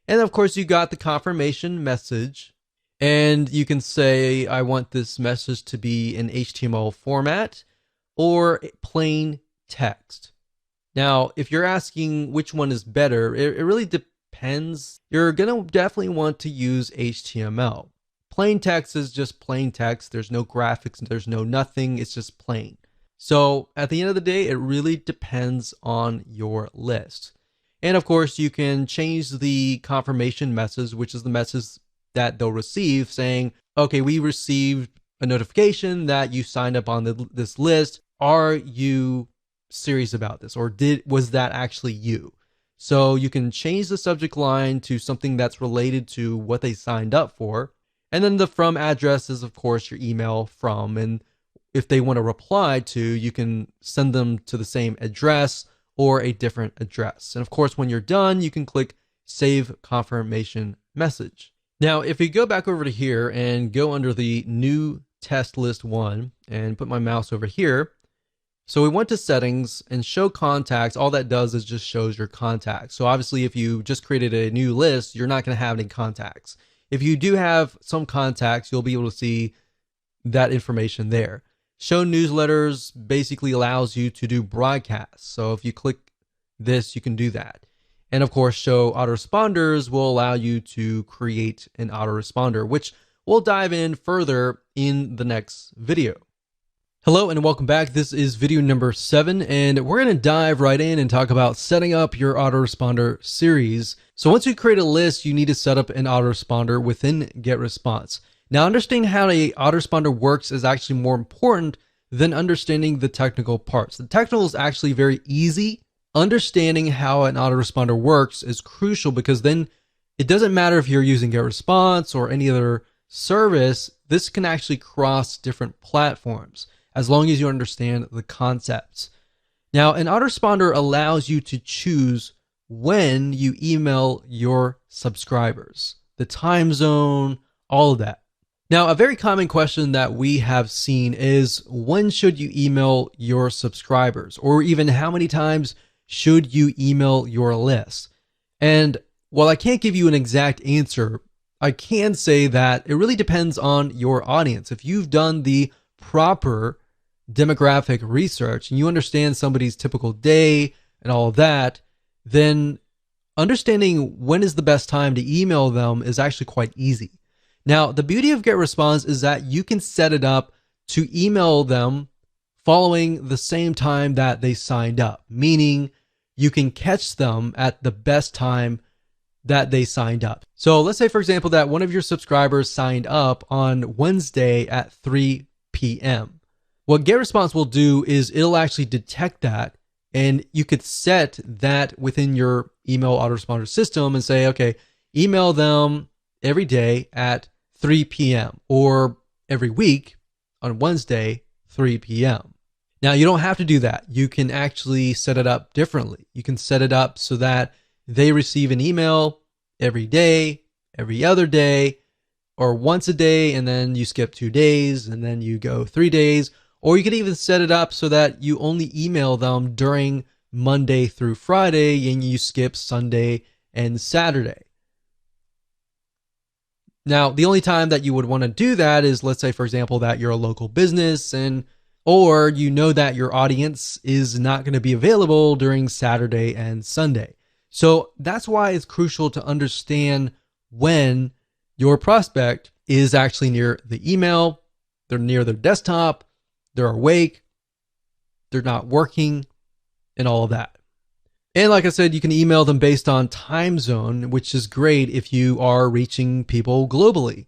A: And of course, you got the confirmation message, and you can say, I want this message to be in HTML format or plain text. Now, if you're asking which one is better, it really depends. You're going to definitely want to use HTML. Plain text is just plain text. There's no graphics, there's no nothing. It's just plain. So at the end of the day, it really depends on your list. And of course, you can change the confirmation message, which is the message that they'll receive saying, okay, we received a notification that you signed up on this list. Are you serious about this? Or was that actually you? So you can change the subject line to something that's related to what they signed up for. And then the from address is, of course, your email from. And if they want to reply to, you can send them to the same address or a different address. And of course, when you're done, you can click Save Confirmation Message. Now, if you go back over to here and go under the new test list 1 and put my mouse over here, so we went to settings and show contacts. All that does is just shows your contacts. So obviously, if you just created a new list, you're not going to have any contacts. If you do have some contacts, you'll be able to see that information there. Show newsletters basically allows you to do broadcasts. So if you click this, you can do that. And of course, show autoresponders will allow you to create an autoresponder, which we'll dive in further in the next video. Hello and welcome back. This is video number 7, and we're going to dive right in and talk about setting up your autoresponder series. So once you create a list, you need to set up an autoresponder within GetResponse. Now, understanding how an autoresponder works is actually more important than understanding the technical parts. The technical is actually very easy. Understanding how an autoresponder works is crucial, because then it doesn't matter if you're using GetResponse or any other service, this can actually cross different platforms. as long as you understand the concepts. Now, an autoresponder allows you to choose when you email your subscribers, the time zone, all of that. Now, a very common question that we have seen is, when should you email your subscribers? Or even how many times should you email your list? And while I can't give you an exact answer, I can say that it really depends on your audience. If you've done the proper demographic research and you understand somebody's typical day and all of that, then understanding when is the best time to email them is actually quite easy. Now, the beauty of GetResponse is that you can set it up to email them following the same time that they signed up, meaning you can catch them at the best time that they signed up. So let's say, for example, that one of your subscribers signed up on Wednesday at 3 p.m. What GetResponse will do is it'll actually detect that, and you could set that within your email autoresponder system and say, okay, email them every day at 3 p.m. or every week on Wednesday, 3 p.m. Now, you don't have to do that. You can actually set it up differently. You can set it up so that they receive an email every day, every other day, or once a day, and then you skip 2 days, and then you go 3 days. Or you could even set it up so that you only email them during Monday through Friday, and you skip Sunday and Saturday. Now, the only time that you would want to do that is, let's say, for example, that you're a local business or you know that your audience is not going to be available during Saturday and Sunday. So that's why it's crucial to understand when your prospect is actually near the email, they're near their desktop, they're awake, they're not working, and all of that. And like I said, you can email them based on time zone, which is great if you are reaching people globally.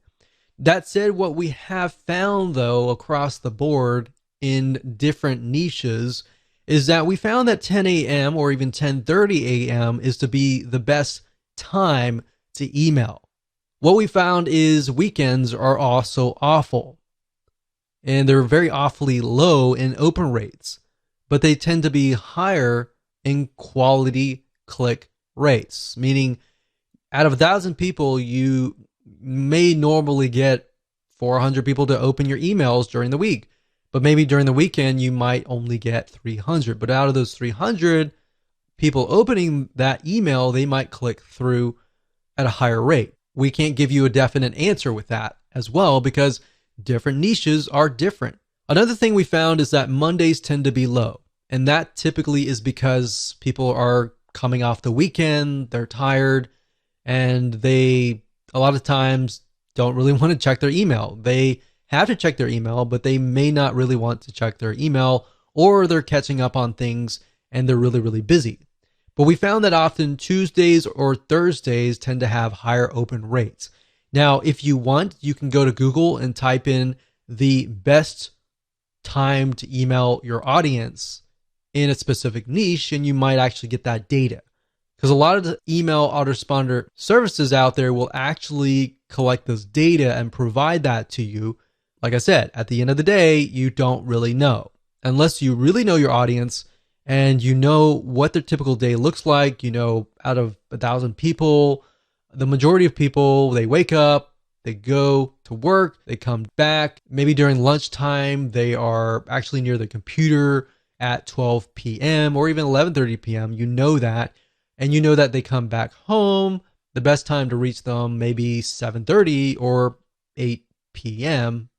A: That said, what we have found though across the board in different niches is that we found that 10 a.m. or even 10:30 a.m. is to be the best time to email. What we found is weekends are also awful, and they're very awfully low in open rates, but they tend to be higher in quality click rates, meaning out of 1,000 people, you may normally get 400 people to open your emails during the week, but maybe during the weekend, you might only get 300. But out of those 300 people opening that email, they might click through at a higher rate. We can't give you a definite answer with that as well, because different niches are different. Another thing we found is that Mondays tend to be low. And that typically is because people are coming off the weekend, they're tired, and they, a lot of times, don't really want to check their email. They have to check their email, but they may not really want to check their email, or they're catching up on things and they're really, really busy. But we found that often Tuesdays or Thursdays tend to have higher open rates. Now, if you want, you can go to Google and type in the best time to email your audience in a specific niche, and you might actually get that data. Because a lot of the email autoresponder services out there will actually collect this data and provide that to you. Like I said, at the end of the day, you don't really know. Unless you really know your audience and you know what their typical day looks like. You know, out of 1,000 people, the majority of people, they wake up, they go to work, they come back. Maybe during lunchtime, they are actually near the computer at 12 p.m. or even 11:30 p.m. You know that. And you know that they come back home. The best time to reach them maybe 7:30 or 8 p.m.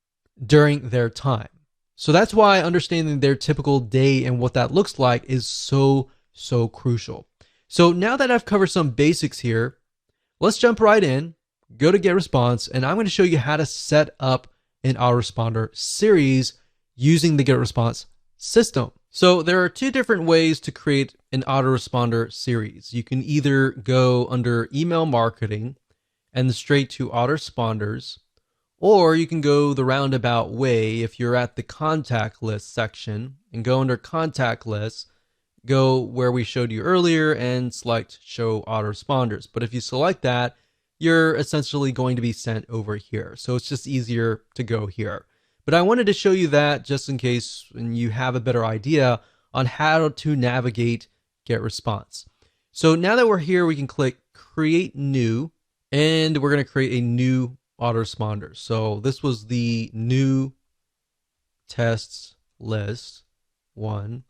A: during their time. So that's why understanding their typical day and what that looks like is so crucial. So now that I've covered some basics here, let's jump right in, go to GetResponse, and I'm going to show you how to set up an autoresponder series using the GetResponse system. So there are two different ways to create an autoresponder series. You can either go under email marketing and straight to autoresponders, or you can go the roundabout way if you're at the contact list section and go under contact list, go where we showed you earlier and select show autoresponders. But if you select that, you're essentially going to be sent over here. So it's just easier to go here. But I wanted to show you that just in case you have a better idea on how to navigate GetResponse. So now that we're here, we can click Create New, and we're going to create a new autoresponder. So this was the new tests list 1.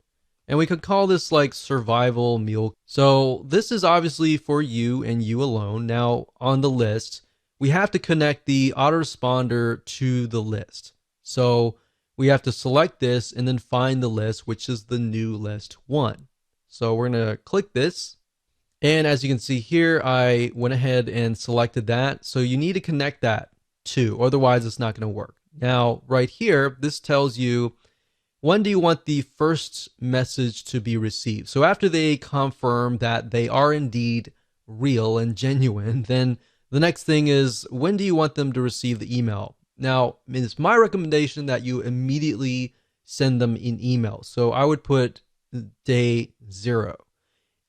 A: And we could call this like survival meal. So this is obviously for you and you alone. Now on the list, we have to connect the autoresponder to the list. So we have to select this and then find the list, which is the new list 1. So we're going to click this. And as you can see here, I went ahead and selected that. So you need to connect that too, otherwise it's not going to work. Now right here, this tells you, when do you want the first message to be received? So after they confirm that they are indeed real and genuine, then the next thing is, when do you want them to receive the email? Now, it's my recommendation that you immediately send them an email. So I would put day 0.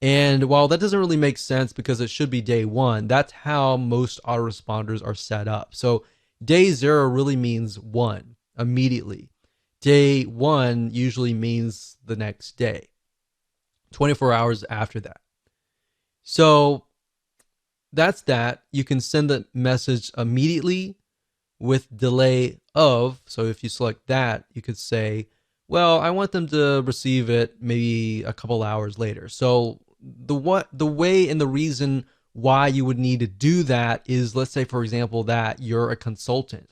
A: And while that doesn't really make sense because it should be day 1, that's how most autoresponders are set up. So day 0 really means 1, immediately. Day 1 usually means the next day, 24 hours after that. So that's that. You can send the message immediately with delay of. So if you select that, you could say, well, I want them to receive it maybe a couple hours later. So the way and the reason why you would need to do that is, let's say, for example, that you're a consultant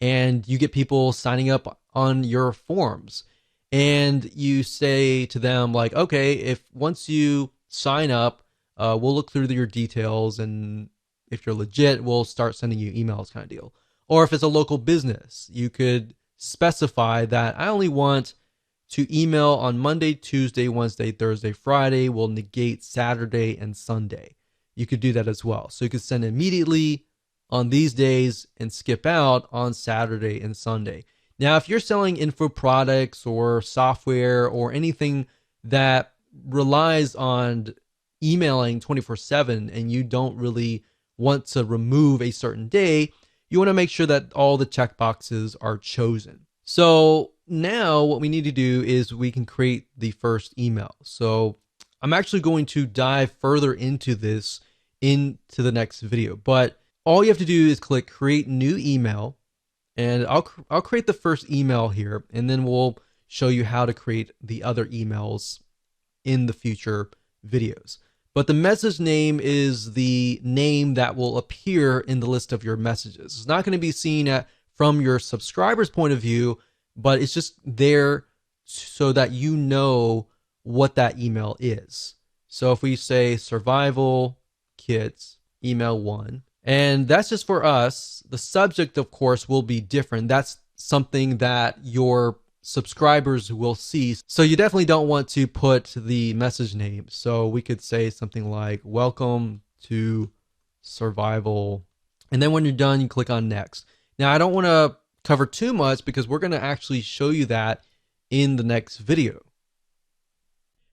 A: and you get people signing up on your forms, and you say to them like, okay, if once you sign up, we'll look through your details, and if you're legit, we'll start sending you emails, kind of deal. Or if it's a local business, you could specify that I only want to email on Monday, Tuesday, Wednesday, Thursday, Friday. We'll negate Saturday and Sunday. You could do that as well. So you could send immediately on these days and skip out on Saturday and Sunday. Now, if you're selling info products or software or anything that relies on emailing 24/7 and you don't really want to remove a certain day, you want to make sure that all the checkboxes are chosen. So now what we need to do is we can create the first email. So I'm actually going to dive further into this into the next video, but all you have to do is click Create New Email. And I'll create the first email here, and then we'll show you how to create the other emails in the future videos. But the message name is the name that will appear in the list of your messages. It's not going to be seen from your subscriber's point of view, but it's just there so that you know what that email is. So if we say survival kits email 1, and that's just for us. The subject, of course, will be different. That's something that your subscribers will see. So you definitely don't want to put the message name. So we could say something like, welcome to survival. And then when you're done, you click on next. Now, I don't want to cover too much because we're going to actually show you that in the next video.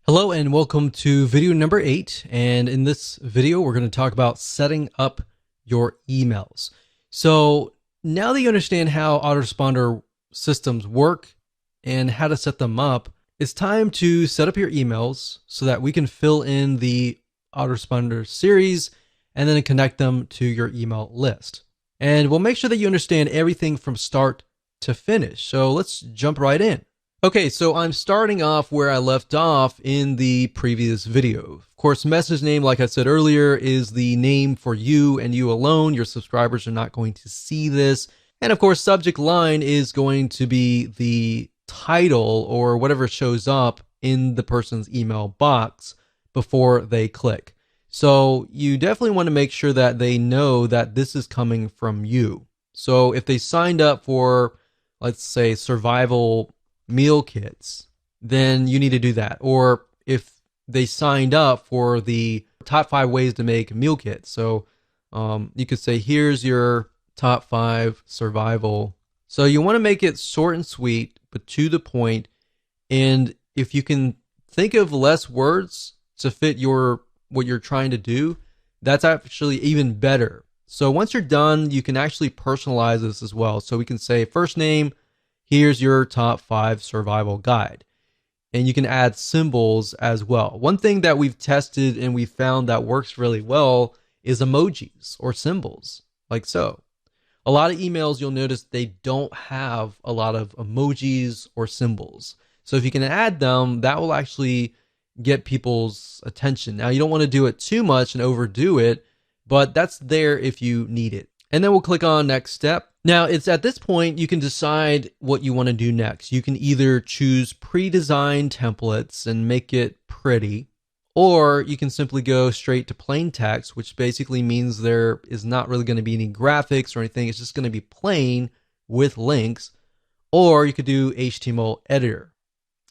A: Hello and welcome to video number 8. And in this video, we're going to talk about setting up your emails. So now that you understand how autoresponder systems work and how to set them up, it's time to set up your emails so that we can fill in the autoresponder series and then connect them to your email list. And we'll make sure that you understand everything from start to finish. So let's jump right in. Okay, so I'm starting off where I left off in the previous video. Of course, message name, like I said earlier, is the name for you and you alone. Your subscribers are not going to see this. And of course, subject line is going to be the title or whatever shows up in the person's email box before they click. So you definitely want to make sure that they know that this is coming from you. So if they signed up for, let's say, survival meal kits, then you need to do that. Or if they signed up for the top 5 ways to make meal kits, so you could say, here's your top 5 survival. So you want to make it short and sweet, but to the point. And if you can think of less words to fit what you're trying to do, that's actually even better. So once you're done, you can actually personalize this as well. So we can say first name here's your top 5 survival guide. And you can add symbols as well. One thing that we've tested and we found that works really well is emojis or symbols, like so. A lot of emails, you'll notice they don't have a lot of emojis or symbols. So if you can add them, that will actually get people's attention. Now, you don't want to do it too much and overdo it, but that's there if you need it. And then we'll click on next step. Now, it's at this point you can decide what you want to do next. You can either choose pre-designed templates and make it pretty, or you can simply go straight to plain text, which basically means there is not really going to be any graphics or anything. It's just going to be plain with links. Or you could do HTML editor.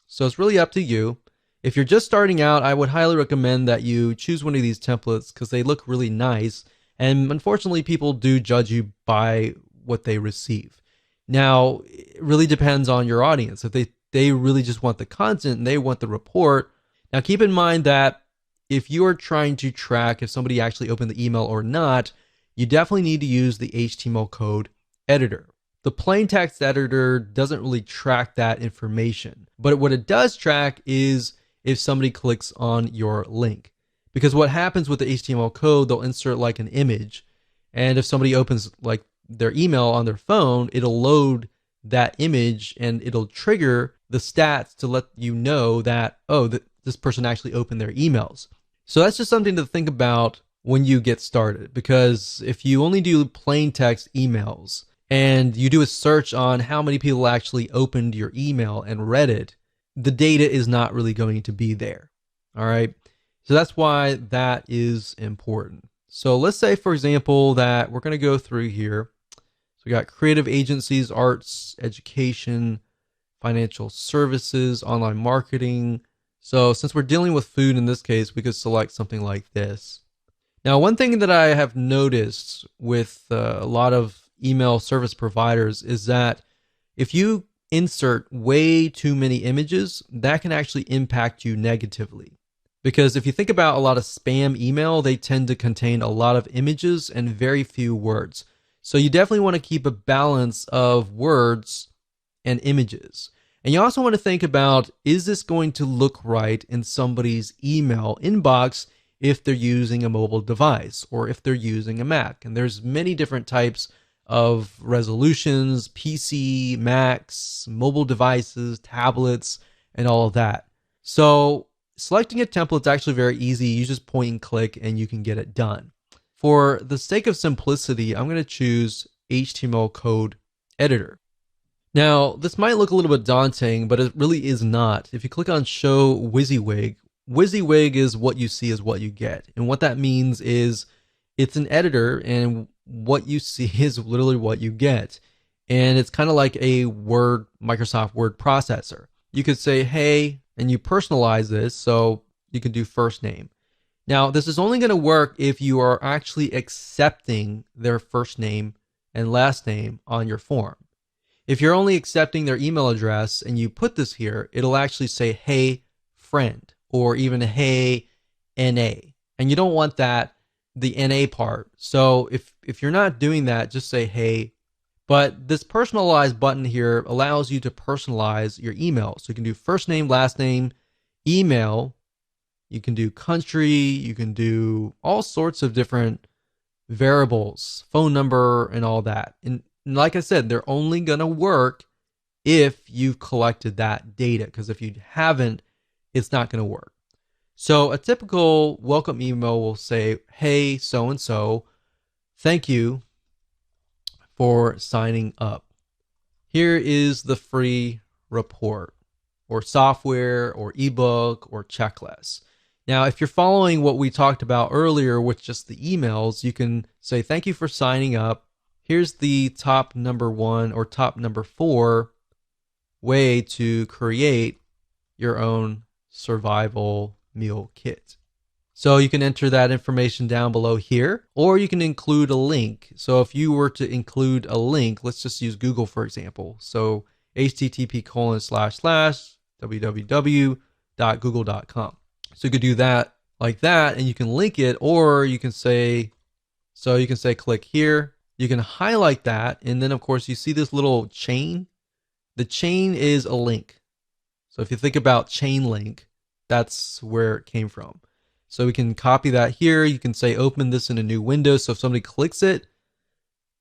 A: So it's really up to you. If you're just starting out, I would highly recommend that you choose one of these templates because they look really nice. And unfortunately, people do judge you by what they receive. Now, it really depends on your audience. If they really just want the content and they want the report. Now, keep in mind that if you are trying to track if somebody actually opened the email or not, you definitely need to use the HTML code editor. The plain text editor doesn't really track that information, but what it does track is if somebody clicks on your link. Because what happens with the HTML code, they'll insert like an image, and if somebody opens like their email on their phone, it'll load that image and it'll trigger the stats to let you know that, oh, this person actually opened their emails. So that's just something to think about when you get started, because if you only do plain text emails and you do a search on how many people actually opened your email and read it, the data is not really going to be there. All right. So that's why that is important. So let's say, for example, that we're going to go through here. So we got creative agencies, arts, education, financial services, online marketing. So since we're dealing with food in this case, we could select something like this. Now, one thing that I have noticed with a lot of email service providers is that if you insert way too many images, that can actually impact you negatively. Because if you think about a lot of spam email, they tend to contain a lot of images and very few words. So you definitely want to keep a balance of words and images. And you also want to think about, is this going to look right in somebody's email inbox if they're using a mobile device or if they're using a Mac? And there's many different types of resolutions: PC, Macs, mobile devices, tablets, and all of that. So selecting a template is actually very easy. You just point and click and you can get it done. For the sake of simplicity, I'm going to choose HTML code editor. Now, this might look a little bit daunting, but it really is not. If you click on Show WYSIWYG, WYSIWYG is what you see is what you get. And what that means is it's an editor, and what you see is literally what you get. And it's kind of like a Microsoft Word processor. You could say, hey, and you personalize this, so you can do first name. Now, this is only going to work if you are actually accepting their first name and last name on your form. If you're only accepting their email address and you put this here, it'll actually say, hey, friend, or even hey, NA. And you don't want that, the NA part. So if you're not doing that, just say hey. But this personalized button here allows you to personalize your email. So you can do first name, last name, email. You can do country. You can do all sorts of different variables, phone number, and all that. And like I said, they're only going to work if you've collected that data, because if you haven't, it's not going to work. So a typical welcome email will say, hey, so-and-so, thank you for signing up. Here is the free report, or software, or ebook, or checklist. Now, if you're following what we talked about earlier with just the emails, you can say, thank you for signing up. Here's the top number 1 or top number 4 way to create your own survival meal kit. So you can enter that information down below here, or you can include a link. So if you were to include a link, let's just use Google, for example. So http://www.google.com. So you could do that like that, and you can link it, or you can say, click here. You can highlight that, and then of course you see this little chain. The chain is a link. So if you think about chain link, that's where it came from. So we can copy that here. You can say open this in a new window. So if somebody clicks it,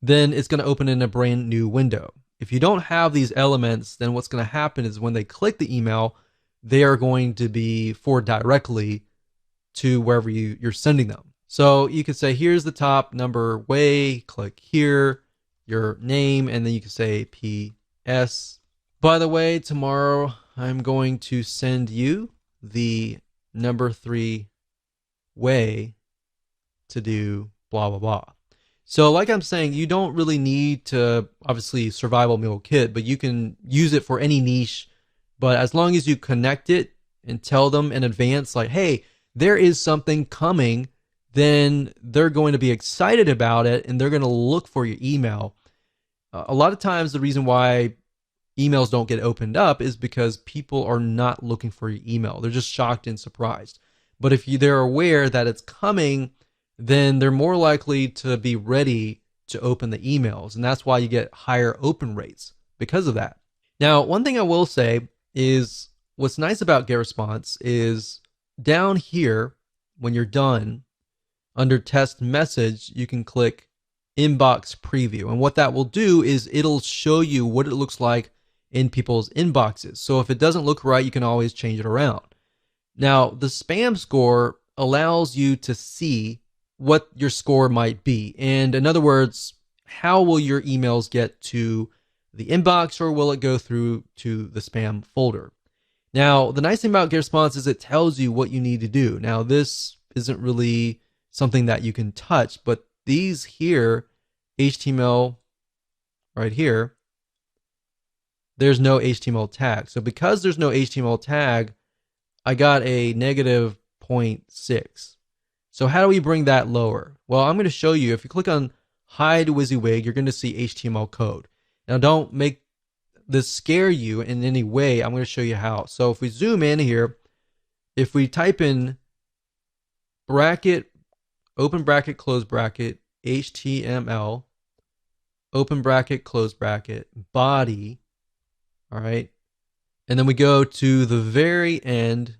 A: then it's going to open in a brand new window. If you don't have these elements, then what's going to happen is when they click the email, they are going to be forwarded directly to wherever you're sending them. So you can say, here's the top number way, click here, your name, and then you can say PS. By the way, tomorrow I'm going to send you the number 3 way to do blah, blah, blah. So like I'm saying, you don't really need to, obviously, survival meal kit, but you can use it for any niche. But as long as you connect it and tell them in advance, like, hey, there is something coming, then they're going to be excited about it and they're going to look for your email. A lot of times the reason why emails don't get opened up is because people are not looking for your email. They're just shocked and surprised. But if they're aware that it's coming, then they're more likely to be ready to open the emails. And that's why you get higher open rates because of that. Now, one thing I will say is what's nice about GetResponse is down here, when you're done, under test message, you can click inbox preview. And what that will do is it'll show you what it looks like in people's inboxes. So if it doesn't look right, you can always change it around. Now, the spam score allows you to see what your score might be. And in other words, how will your emails get to the inbox, or will it go through to the spam folder? Now, the nice thing about GetResponse is it tells you what you need to do. Now, this isn't really something that you can touch, but these here, HTML right here, there's no HTML tag. So because there's no HTML tag, I got a -0.6. So how do we bring that lower? Well, I'm going to show you. If you click on hide WYSIWYG, you're going to see HTML code. Now, don't make this scare you in any way. I'm going to show you how. So if we zoom in here, if we type in bracket, open bracket, close bracket, HTML, open bracket, close bracket, body, all right, and then we go to the very end,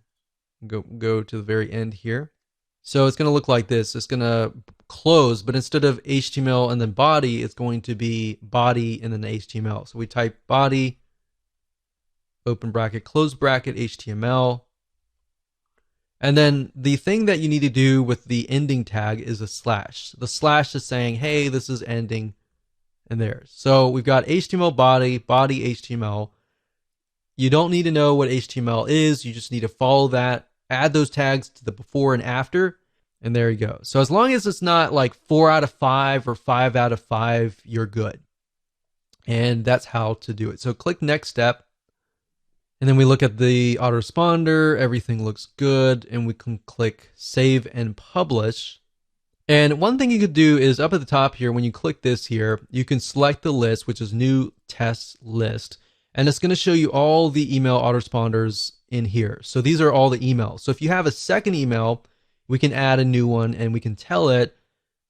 A: go to the very end here. So it's going to look like this. It's going to close, but instead of HTML and then body, it's going to be body and then HTML. So we type body, open bracket, close bracket, HTML. And then the thing that you need to do with the ending tag is a slash. The slash is saying, hey, this is ending, and there. So we've got HTML body, body HTML. You don't need to know what HTML is. You just need to follow that. Add those tags to the before and after, and there you go. So as long as it's not like 4 out of 5 or 5 out of 5, you're good. And that's how to do it. So click next step, and then we look at the autoresponder. Everything looks good, and we can click save and publish. And one thing you could do is up at the top here, when you click this here, you can select the list, which is new test list. And it's going to show you all the email autoresponders in here. So these are all the emails. So if you have a second email, we can add a new one and we can tell it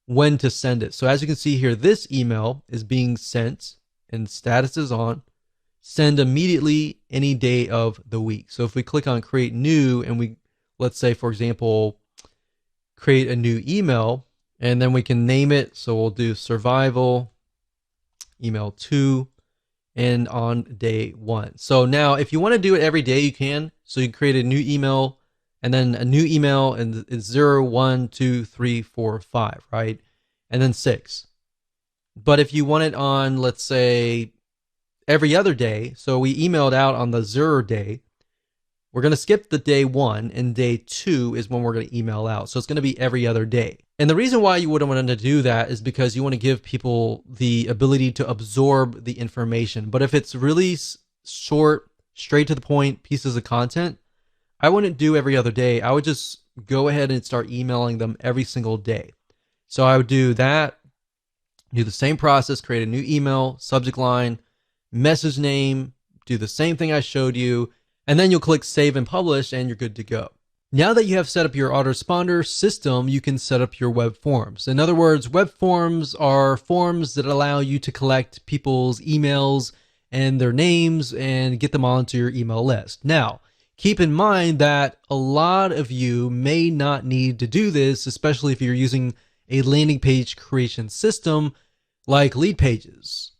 A: when to send it. So as you can see here, this email is being sent and status is on. Send immediately any day of the week. So if we click on create new and we, let's say, for example, create a new email, and then we can name it. So we'll do survival email 2. And on day 1. So now if you want to do it every day, you can. So you create a new email and then a new email, and it's 0, 1, 2, 3, 4, 5, right? And then 6. But if you want it on, let's say, every other day, so we emailed out on the 0 day, we're going to skip the day 1, and day 2 is when we're going to email out. So it's going to be every other day. And the reason why you wouldn't want to do that is because you want to give people the ability to absorb the information. But if it's really short, straight to the point pieces of content, I wouldn't do every other day. I would just go ahead and start emailing them every single day. So I would do that, do the same process, create a new email, subject line, message name, do the same thing I showed you, and then you'll click save and publish and you're good to go. Now that you have set up your autoresponder system, you can set up your web forms. In other words, web forms are forms that allow you to collect people's emails and their names and get them onto your email list. Now, keep in mind that a lot of you may not need to do this, especially if you're using a landing page creation system like Leadpages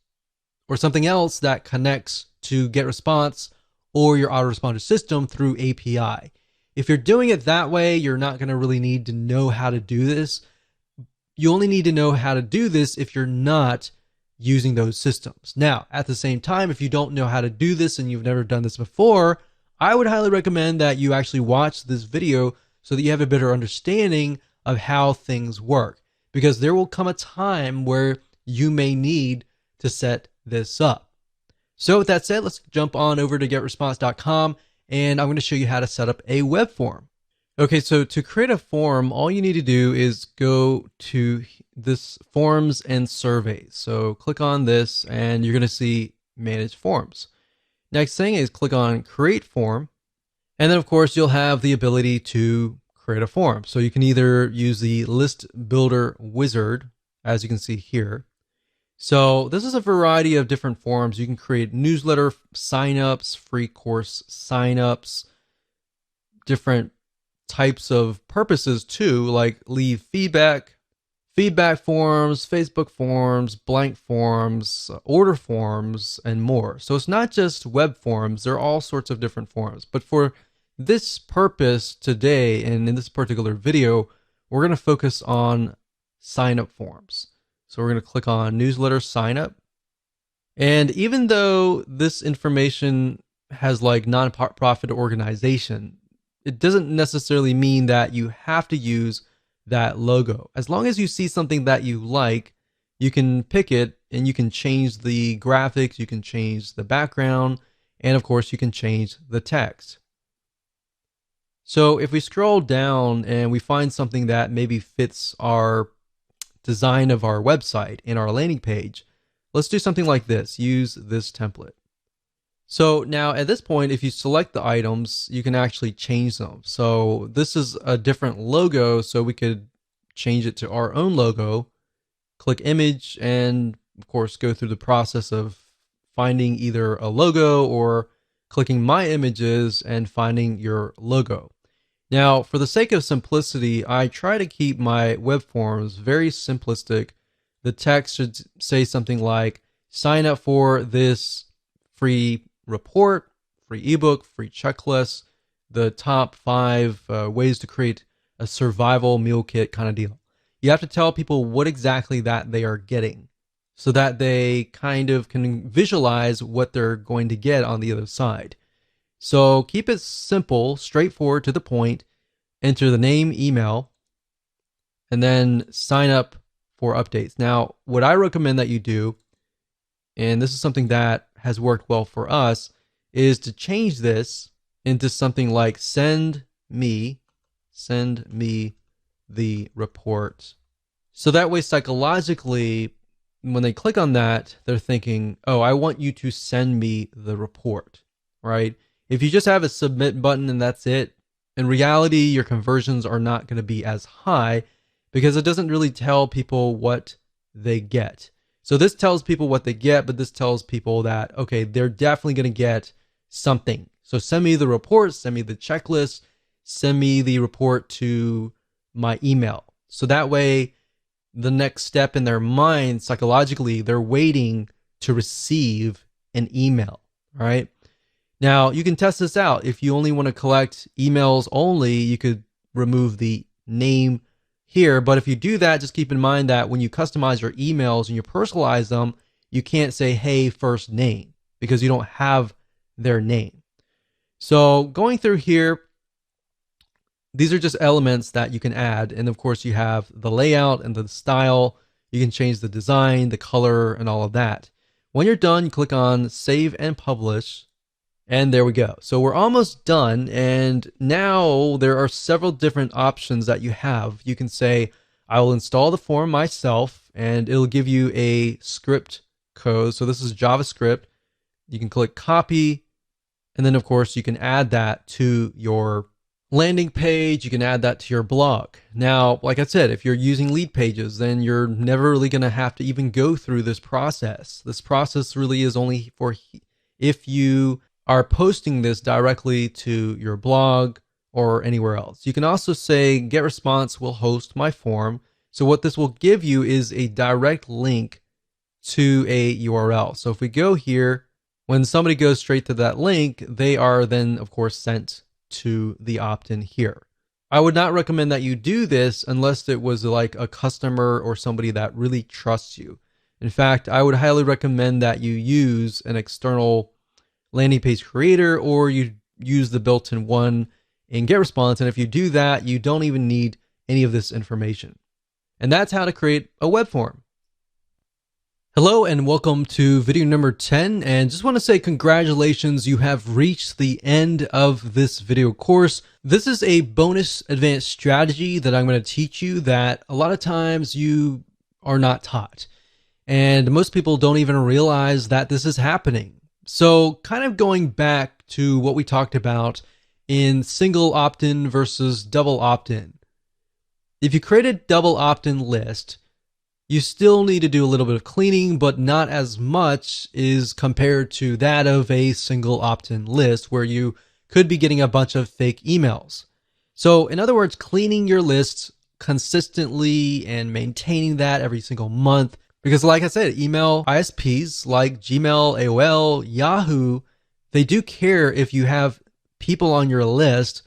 A: or something else that connects to GetResponse or your autoresponder system through API. If you're doing it that way, you're not going to really need to know how to do this. You only need to know how to do this if you're not using those systems. Now, at the same time, if you don't know how to do this and you've never done this before, I would highly recommend that you actually watch this video so that you have a better understanding of how things work, because there will come a time where you may need to set this up. So with that said, let's jump on over to getresponse.com and I'm going to show you how to set up a web form. Okay, so to create a form, all you need to do is go to this forms and surveys. So click on this and you're going to see manage forms. Next thing is click on create form. And then of course you'll have the ability to create a form. So you can either use the list builder wizard, as you can see here. So this is a variety of different forms. You can create newsletter signups, free course signups, different types of purposes too, like leave feedback forms, Facebook forms, blank forms, order forms, and more. So it's not just web forms, there are all sorts of different forms. But for this purpose today, and in this particular video, we're going to focus on sign up forms. So we're going to click on newsletter sign up. And even though this information has like nonprofit organization, it doesn't necessarily mean that you have to use that logo. As long as you see something that you like, you can pick it and you can change the graphics, you can change the background, and of course you can change the text. So if we scroll down and we find something that maybe fits our design of our website in our landing page, let's do something like this. Use this template. So now at this point, if you select the items, you can actually change them. So this is a different logo, so we could change it to our own logo, click image, and of course go through the process of finding either a logo or clicking my images and finding your logo. Now, for the sake of simplicity, I try to keep my web forms very simplistic. The text should say something like, sign up for this free report, free ebook, free checklist, the top 5 ways to create a survival meal kit kind of deal. You have to tell people what exactly that they are getting so that they kind of can visualize what they're going to get on the other side. So keep it simple, straightforward, to the point. Enter the name, email, and then sign up for updates. Now, what I recommend that you do, and this is something that has worked well for us, is to change this into something like send me the report. So that way, psychologically, when they click on that, they're thinking, oh, I want you to send me the report, right? If you just have a submit button and that's it, in reality, your conversions are not going to be as high because it doesn't really tell people what they get. So this tells people what they get, but this tells people that, okay, they're definitely going to get something. So send me the report, send me the checklist, send me the report to my email. So that way, the next step in their mind, psychologically, they're waiting to receive an email, all right? Now, you can test this out. If you only want to collect emails only, you could remove the name here. But if you do that, just keep in mind that when you customize your emails and you personalize them, you can't say, hey, first name, because you don't have their name. So going through here, these are just elements that you can add. And of course, you have the layout and the style. You can change the design, the color, and all of that. When you're done, you click on Save and Publish. And there we go. So we're almost done. And now there are several different options that you have. You can say, I will install the form myself, and it'll give you a script code. So this is JavaScript. You can click copy. And then, of course, you can add that to your landing page, you can add that to your blog. Now, like I said, if you're using lead pages, then you're never really going to have to even go through this process. This process really is only for if you are posting this directly to your blog or anywhere else. You can also say GetResponse will host my form. So what this will give you is a direct link to a URL. So if we go here, when somebody goes straight to that link, they are then of course sent to the opt-in here. I would not recommend that you do this unless it was like a customer or somebody that really trusts you. In fact, I would highly recommend that you use an external landing page creator, or you use the built-in one in GetResponse. And if you do that, you don't even need any of this information. And that's how to create a web form. Hello and welcome to video number 10, and just want to say congratulations, you have reached the end of this video course. This is a bonus advanced strategy that I'm going to teach you that a lot of times you are not taught, and most people don't even realize that this is happening. So kind of going back to what we talked about in single opt-in versus double opt-in. If you create a double opt-in list, you still need to do a little bit of cleaning, but not as much is compared to that of a single opt-in list where you could be getting a bunch of fake emails. So in other words, cleaning your lists consistently and maintaining that every single month. Because like I said, email ISPs like Gmail, AOL, Yahoo, they do care if you have people on your list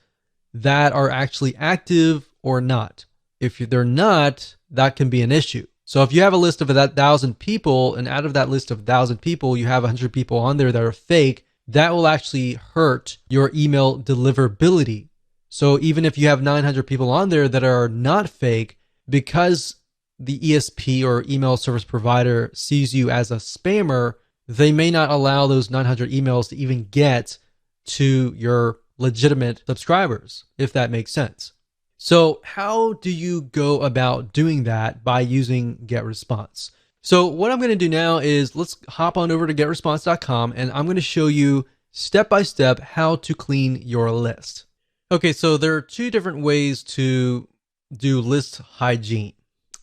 A: that are actually active or not. If they're not, that can be an issue. So if you have a list of 1,000 people, and out of that list of 1,000 people, you have 100 people on there that are fake, that will actually hurt your email deliverability. So even if you have 900 people on there that are not fake, because the ESP or email service provider sees you as a spammer, they may not allow those 900 emails to even get to your legitimate subscribers, if that makes sense. So how do you go about doing that by using GetResponse? So what I'm going to do now is let's hop on over to getresponse.com, and I'm going to show you step by step how to clean your list. Okay, so there are two different ways to do list hygiene.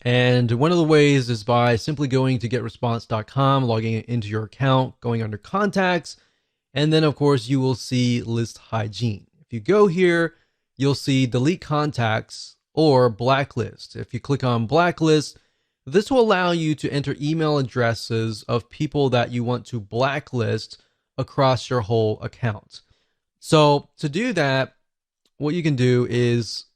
A: And one of the ways is by simply going to getresponse.com, logging into your account, going under contacts, and then of course you will see list hygiene. If you go here, you'll see delete contacts or blacklist. If you click on blacklist, this will allow you to enter email addresses of people that you want to blacklist across your whole account. So to do that, what you can do is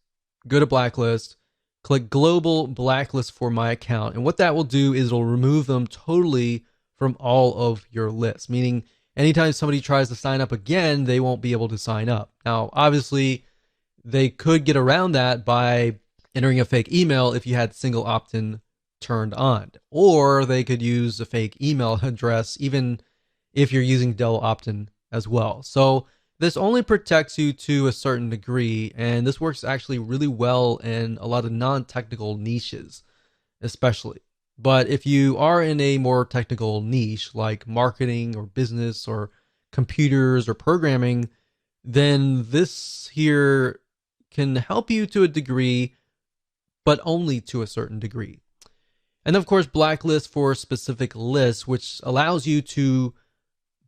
A: go to blacklist, click global blacklist for my account. And what that will do is it'll remove them totally from all of your lists, meaning anytime somebody tries to sign up again, they won't be able to sign up. Now, obviously, they could get around that by entering a fake email if you had single opt-in turned on, or they could use a fake email address even if you're using double opt-in as well. So this only protects you to a certain degree, and this works actually really well in a lot of non-technical niches, especially. But if you are in a more technical niche like marketing or business or computers or programming, then this here can help you to a degree, but only to a certain degree. And of course, blacklist for specific lists, which allows you to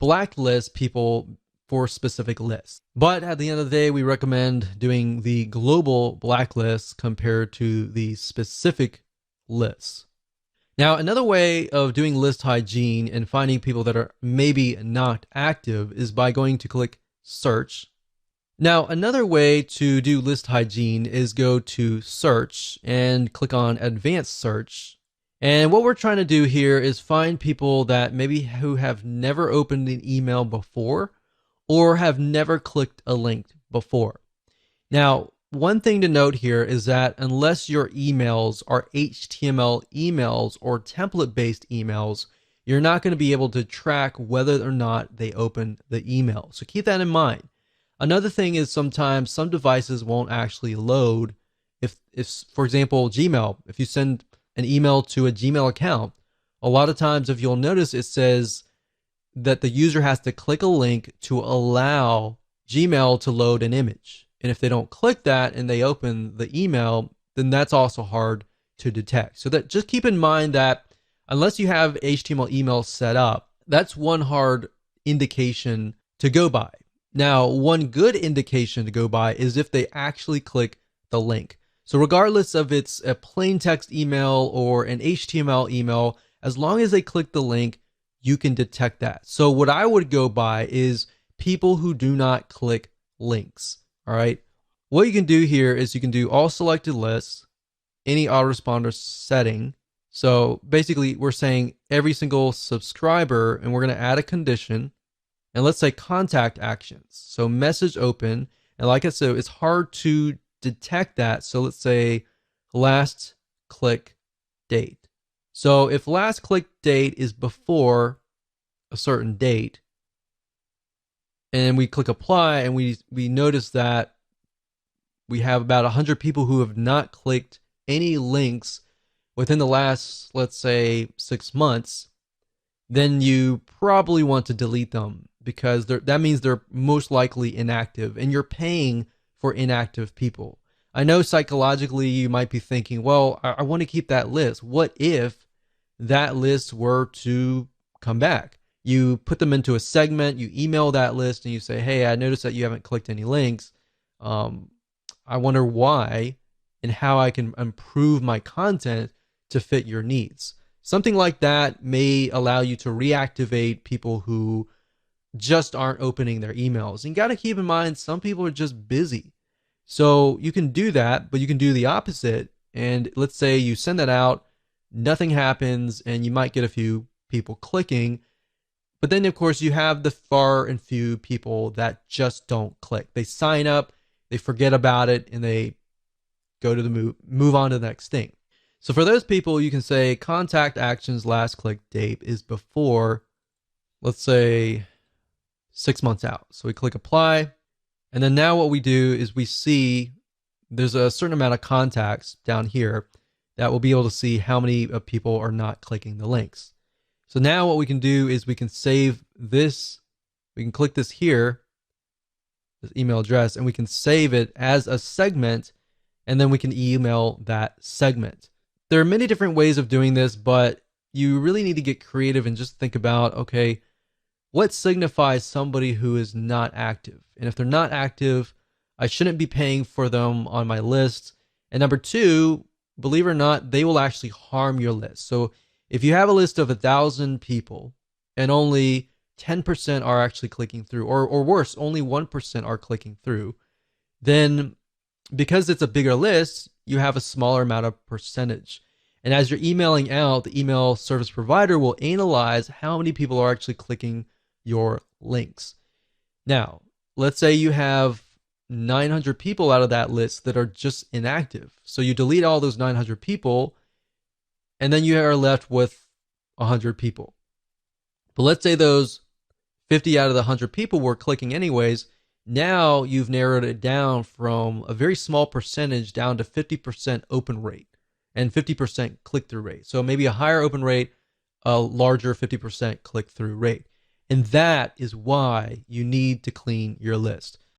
A: blacklist people for specific lists. But at the end of the day, we recommend doing the global blacklist compared to the specific lists. Now, another way of doing list hygiene and finding people that are maybe not active is by going to click search. Now, another way to do list hygiene is go to search and click on advanced search. And what we're trying to do here is find people that maybe who have never opened an email before or have never clicked a link before. Now, one thing to note here is that unless your emails are HTML emails or template-based emails, you're not going to be able to track whether or not they open the email. So keep that in mind. Another thing is sometimes some devices won't actually load. If for example, Gmail, if you send an email to a Gmail account, a lot of times if you'll notice it says that the user has to click a link to allow Gmail to load an image. And if they don't click that and they open the email, then that's also hard to detect. So that just keep in mind that unless you have HTML email set up, that's one hard indication to go by. Now, one good indication to go by is if they actually click the link. So regardless of it's a plain text email or an HTML email, as long as they click the link, you can detect that. So what I would go by is people who do not click links. All right. What you can do here is you can do all selected lists, any autoresponder setting. So basically we're saying every single subscriber, and we're going to add a condition, and let's say contact actions. So message open. And like I said, it's hard to detect that. So let's say last click date. So if last click date is before a certain date, and we click apply, and we notice that we have about 100 people who have not clicked any links within the last, let's say, 6 months, then you probably want to delete them, because that means they're most likely inactive, and you're paying for inactive people. I know psychologically you might be thinking, well, I want to keep that list. What if that list were to come back? You put them into a segment, you email that list, and you say, hey, I noticed that you haven't clicked any links. I wonder why and how I can improve my content to fit your needs. Something like that may allow you to reactivate people who just aren't opening their emails. And you got to keep in mind, some people are just busy. So you can do that, but you can do the opposite. And let's say you send that out, nothing happens, and you might get a few people clicking. But then, of course, you have the far and few people that just don't click. They sign up, they forget about it, and they go to the move on to the next thing. So for those people, you can say contact actions last click date is before, let's say, 6 months out. So we click apply. And then now what we do is we see there's a certain amount of contacts down here that we'll be able to see how many people are not clicking the links. So now what we can do is we can save this. We can click this here, this email address, and we can save it as a segment, and then we can email that segment. There are many different ways of doing this, but you really need to get creative and just think about, okay, what signifies somebody who is not active? And if they're not active, I shouldn't be paying for them on my list. And number two, believe it or not, they will actually harm your list. So if you have a list of 1,000 people and only 10% are actually clicking through, or worse, only 1% are clicking through, then because it's a bigger list, you have a smaller amount of percentage. And as you're emailing out, the email service provider will analyze how many people are actually clicking your links. Now, let's say you have 900 people out of that list that are just inactive. So you delete all those 900 people, and then you are left with 100 people. But let's say those 50 out of the 100 people were clicking anyways. Now you've narrowed it down from a very small percentage down to 50% open rate and 50% click-through rate. So maybe a higher open rate, a larger 50% click-through rate. And that is why you need to clean your list.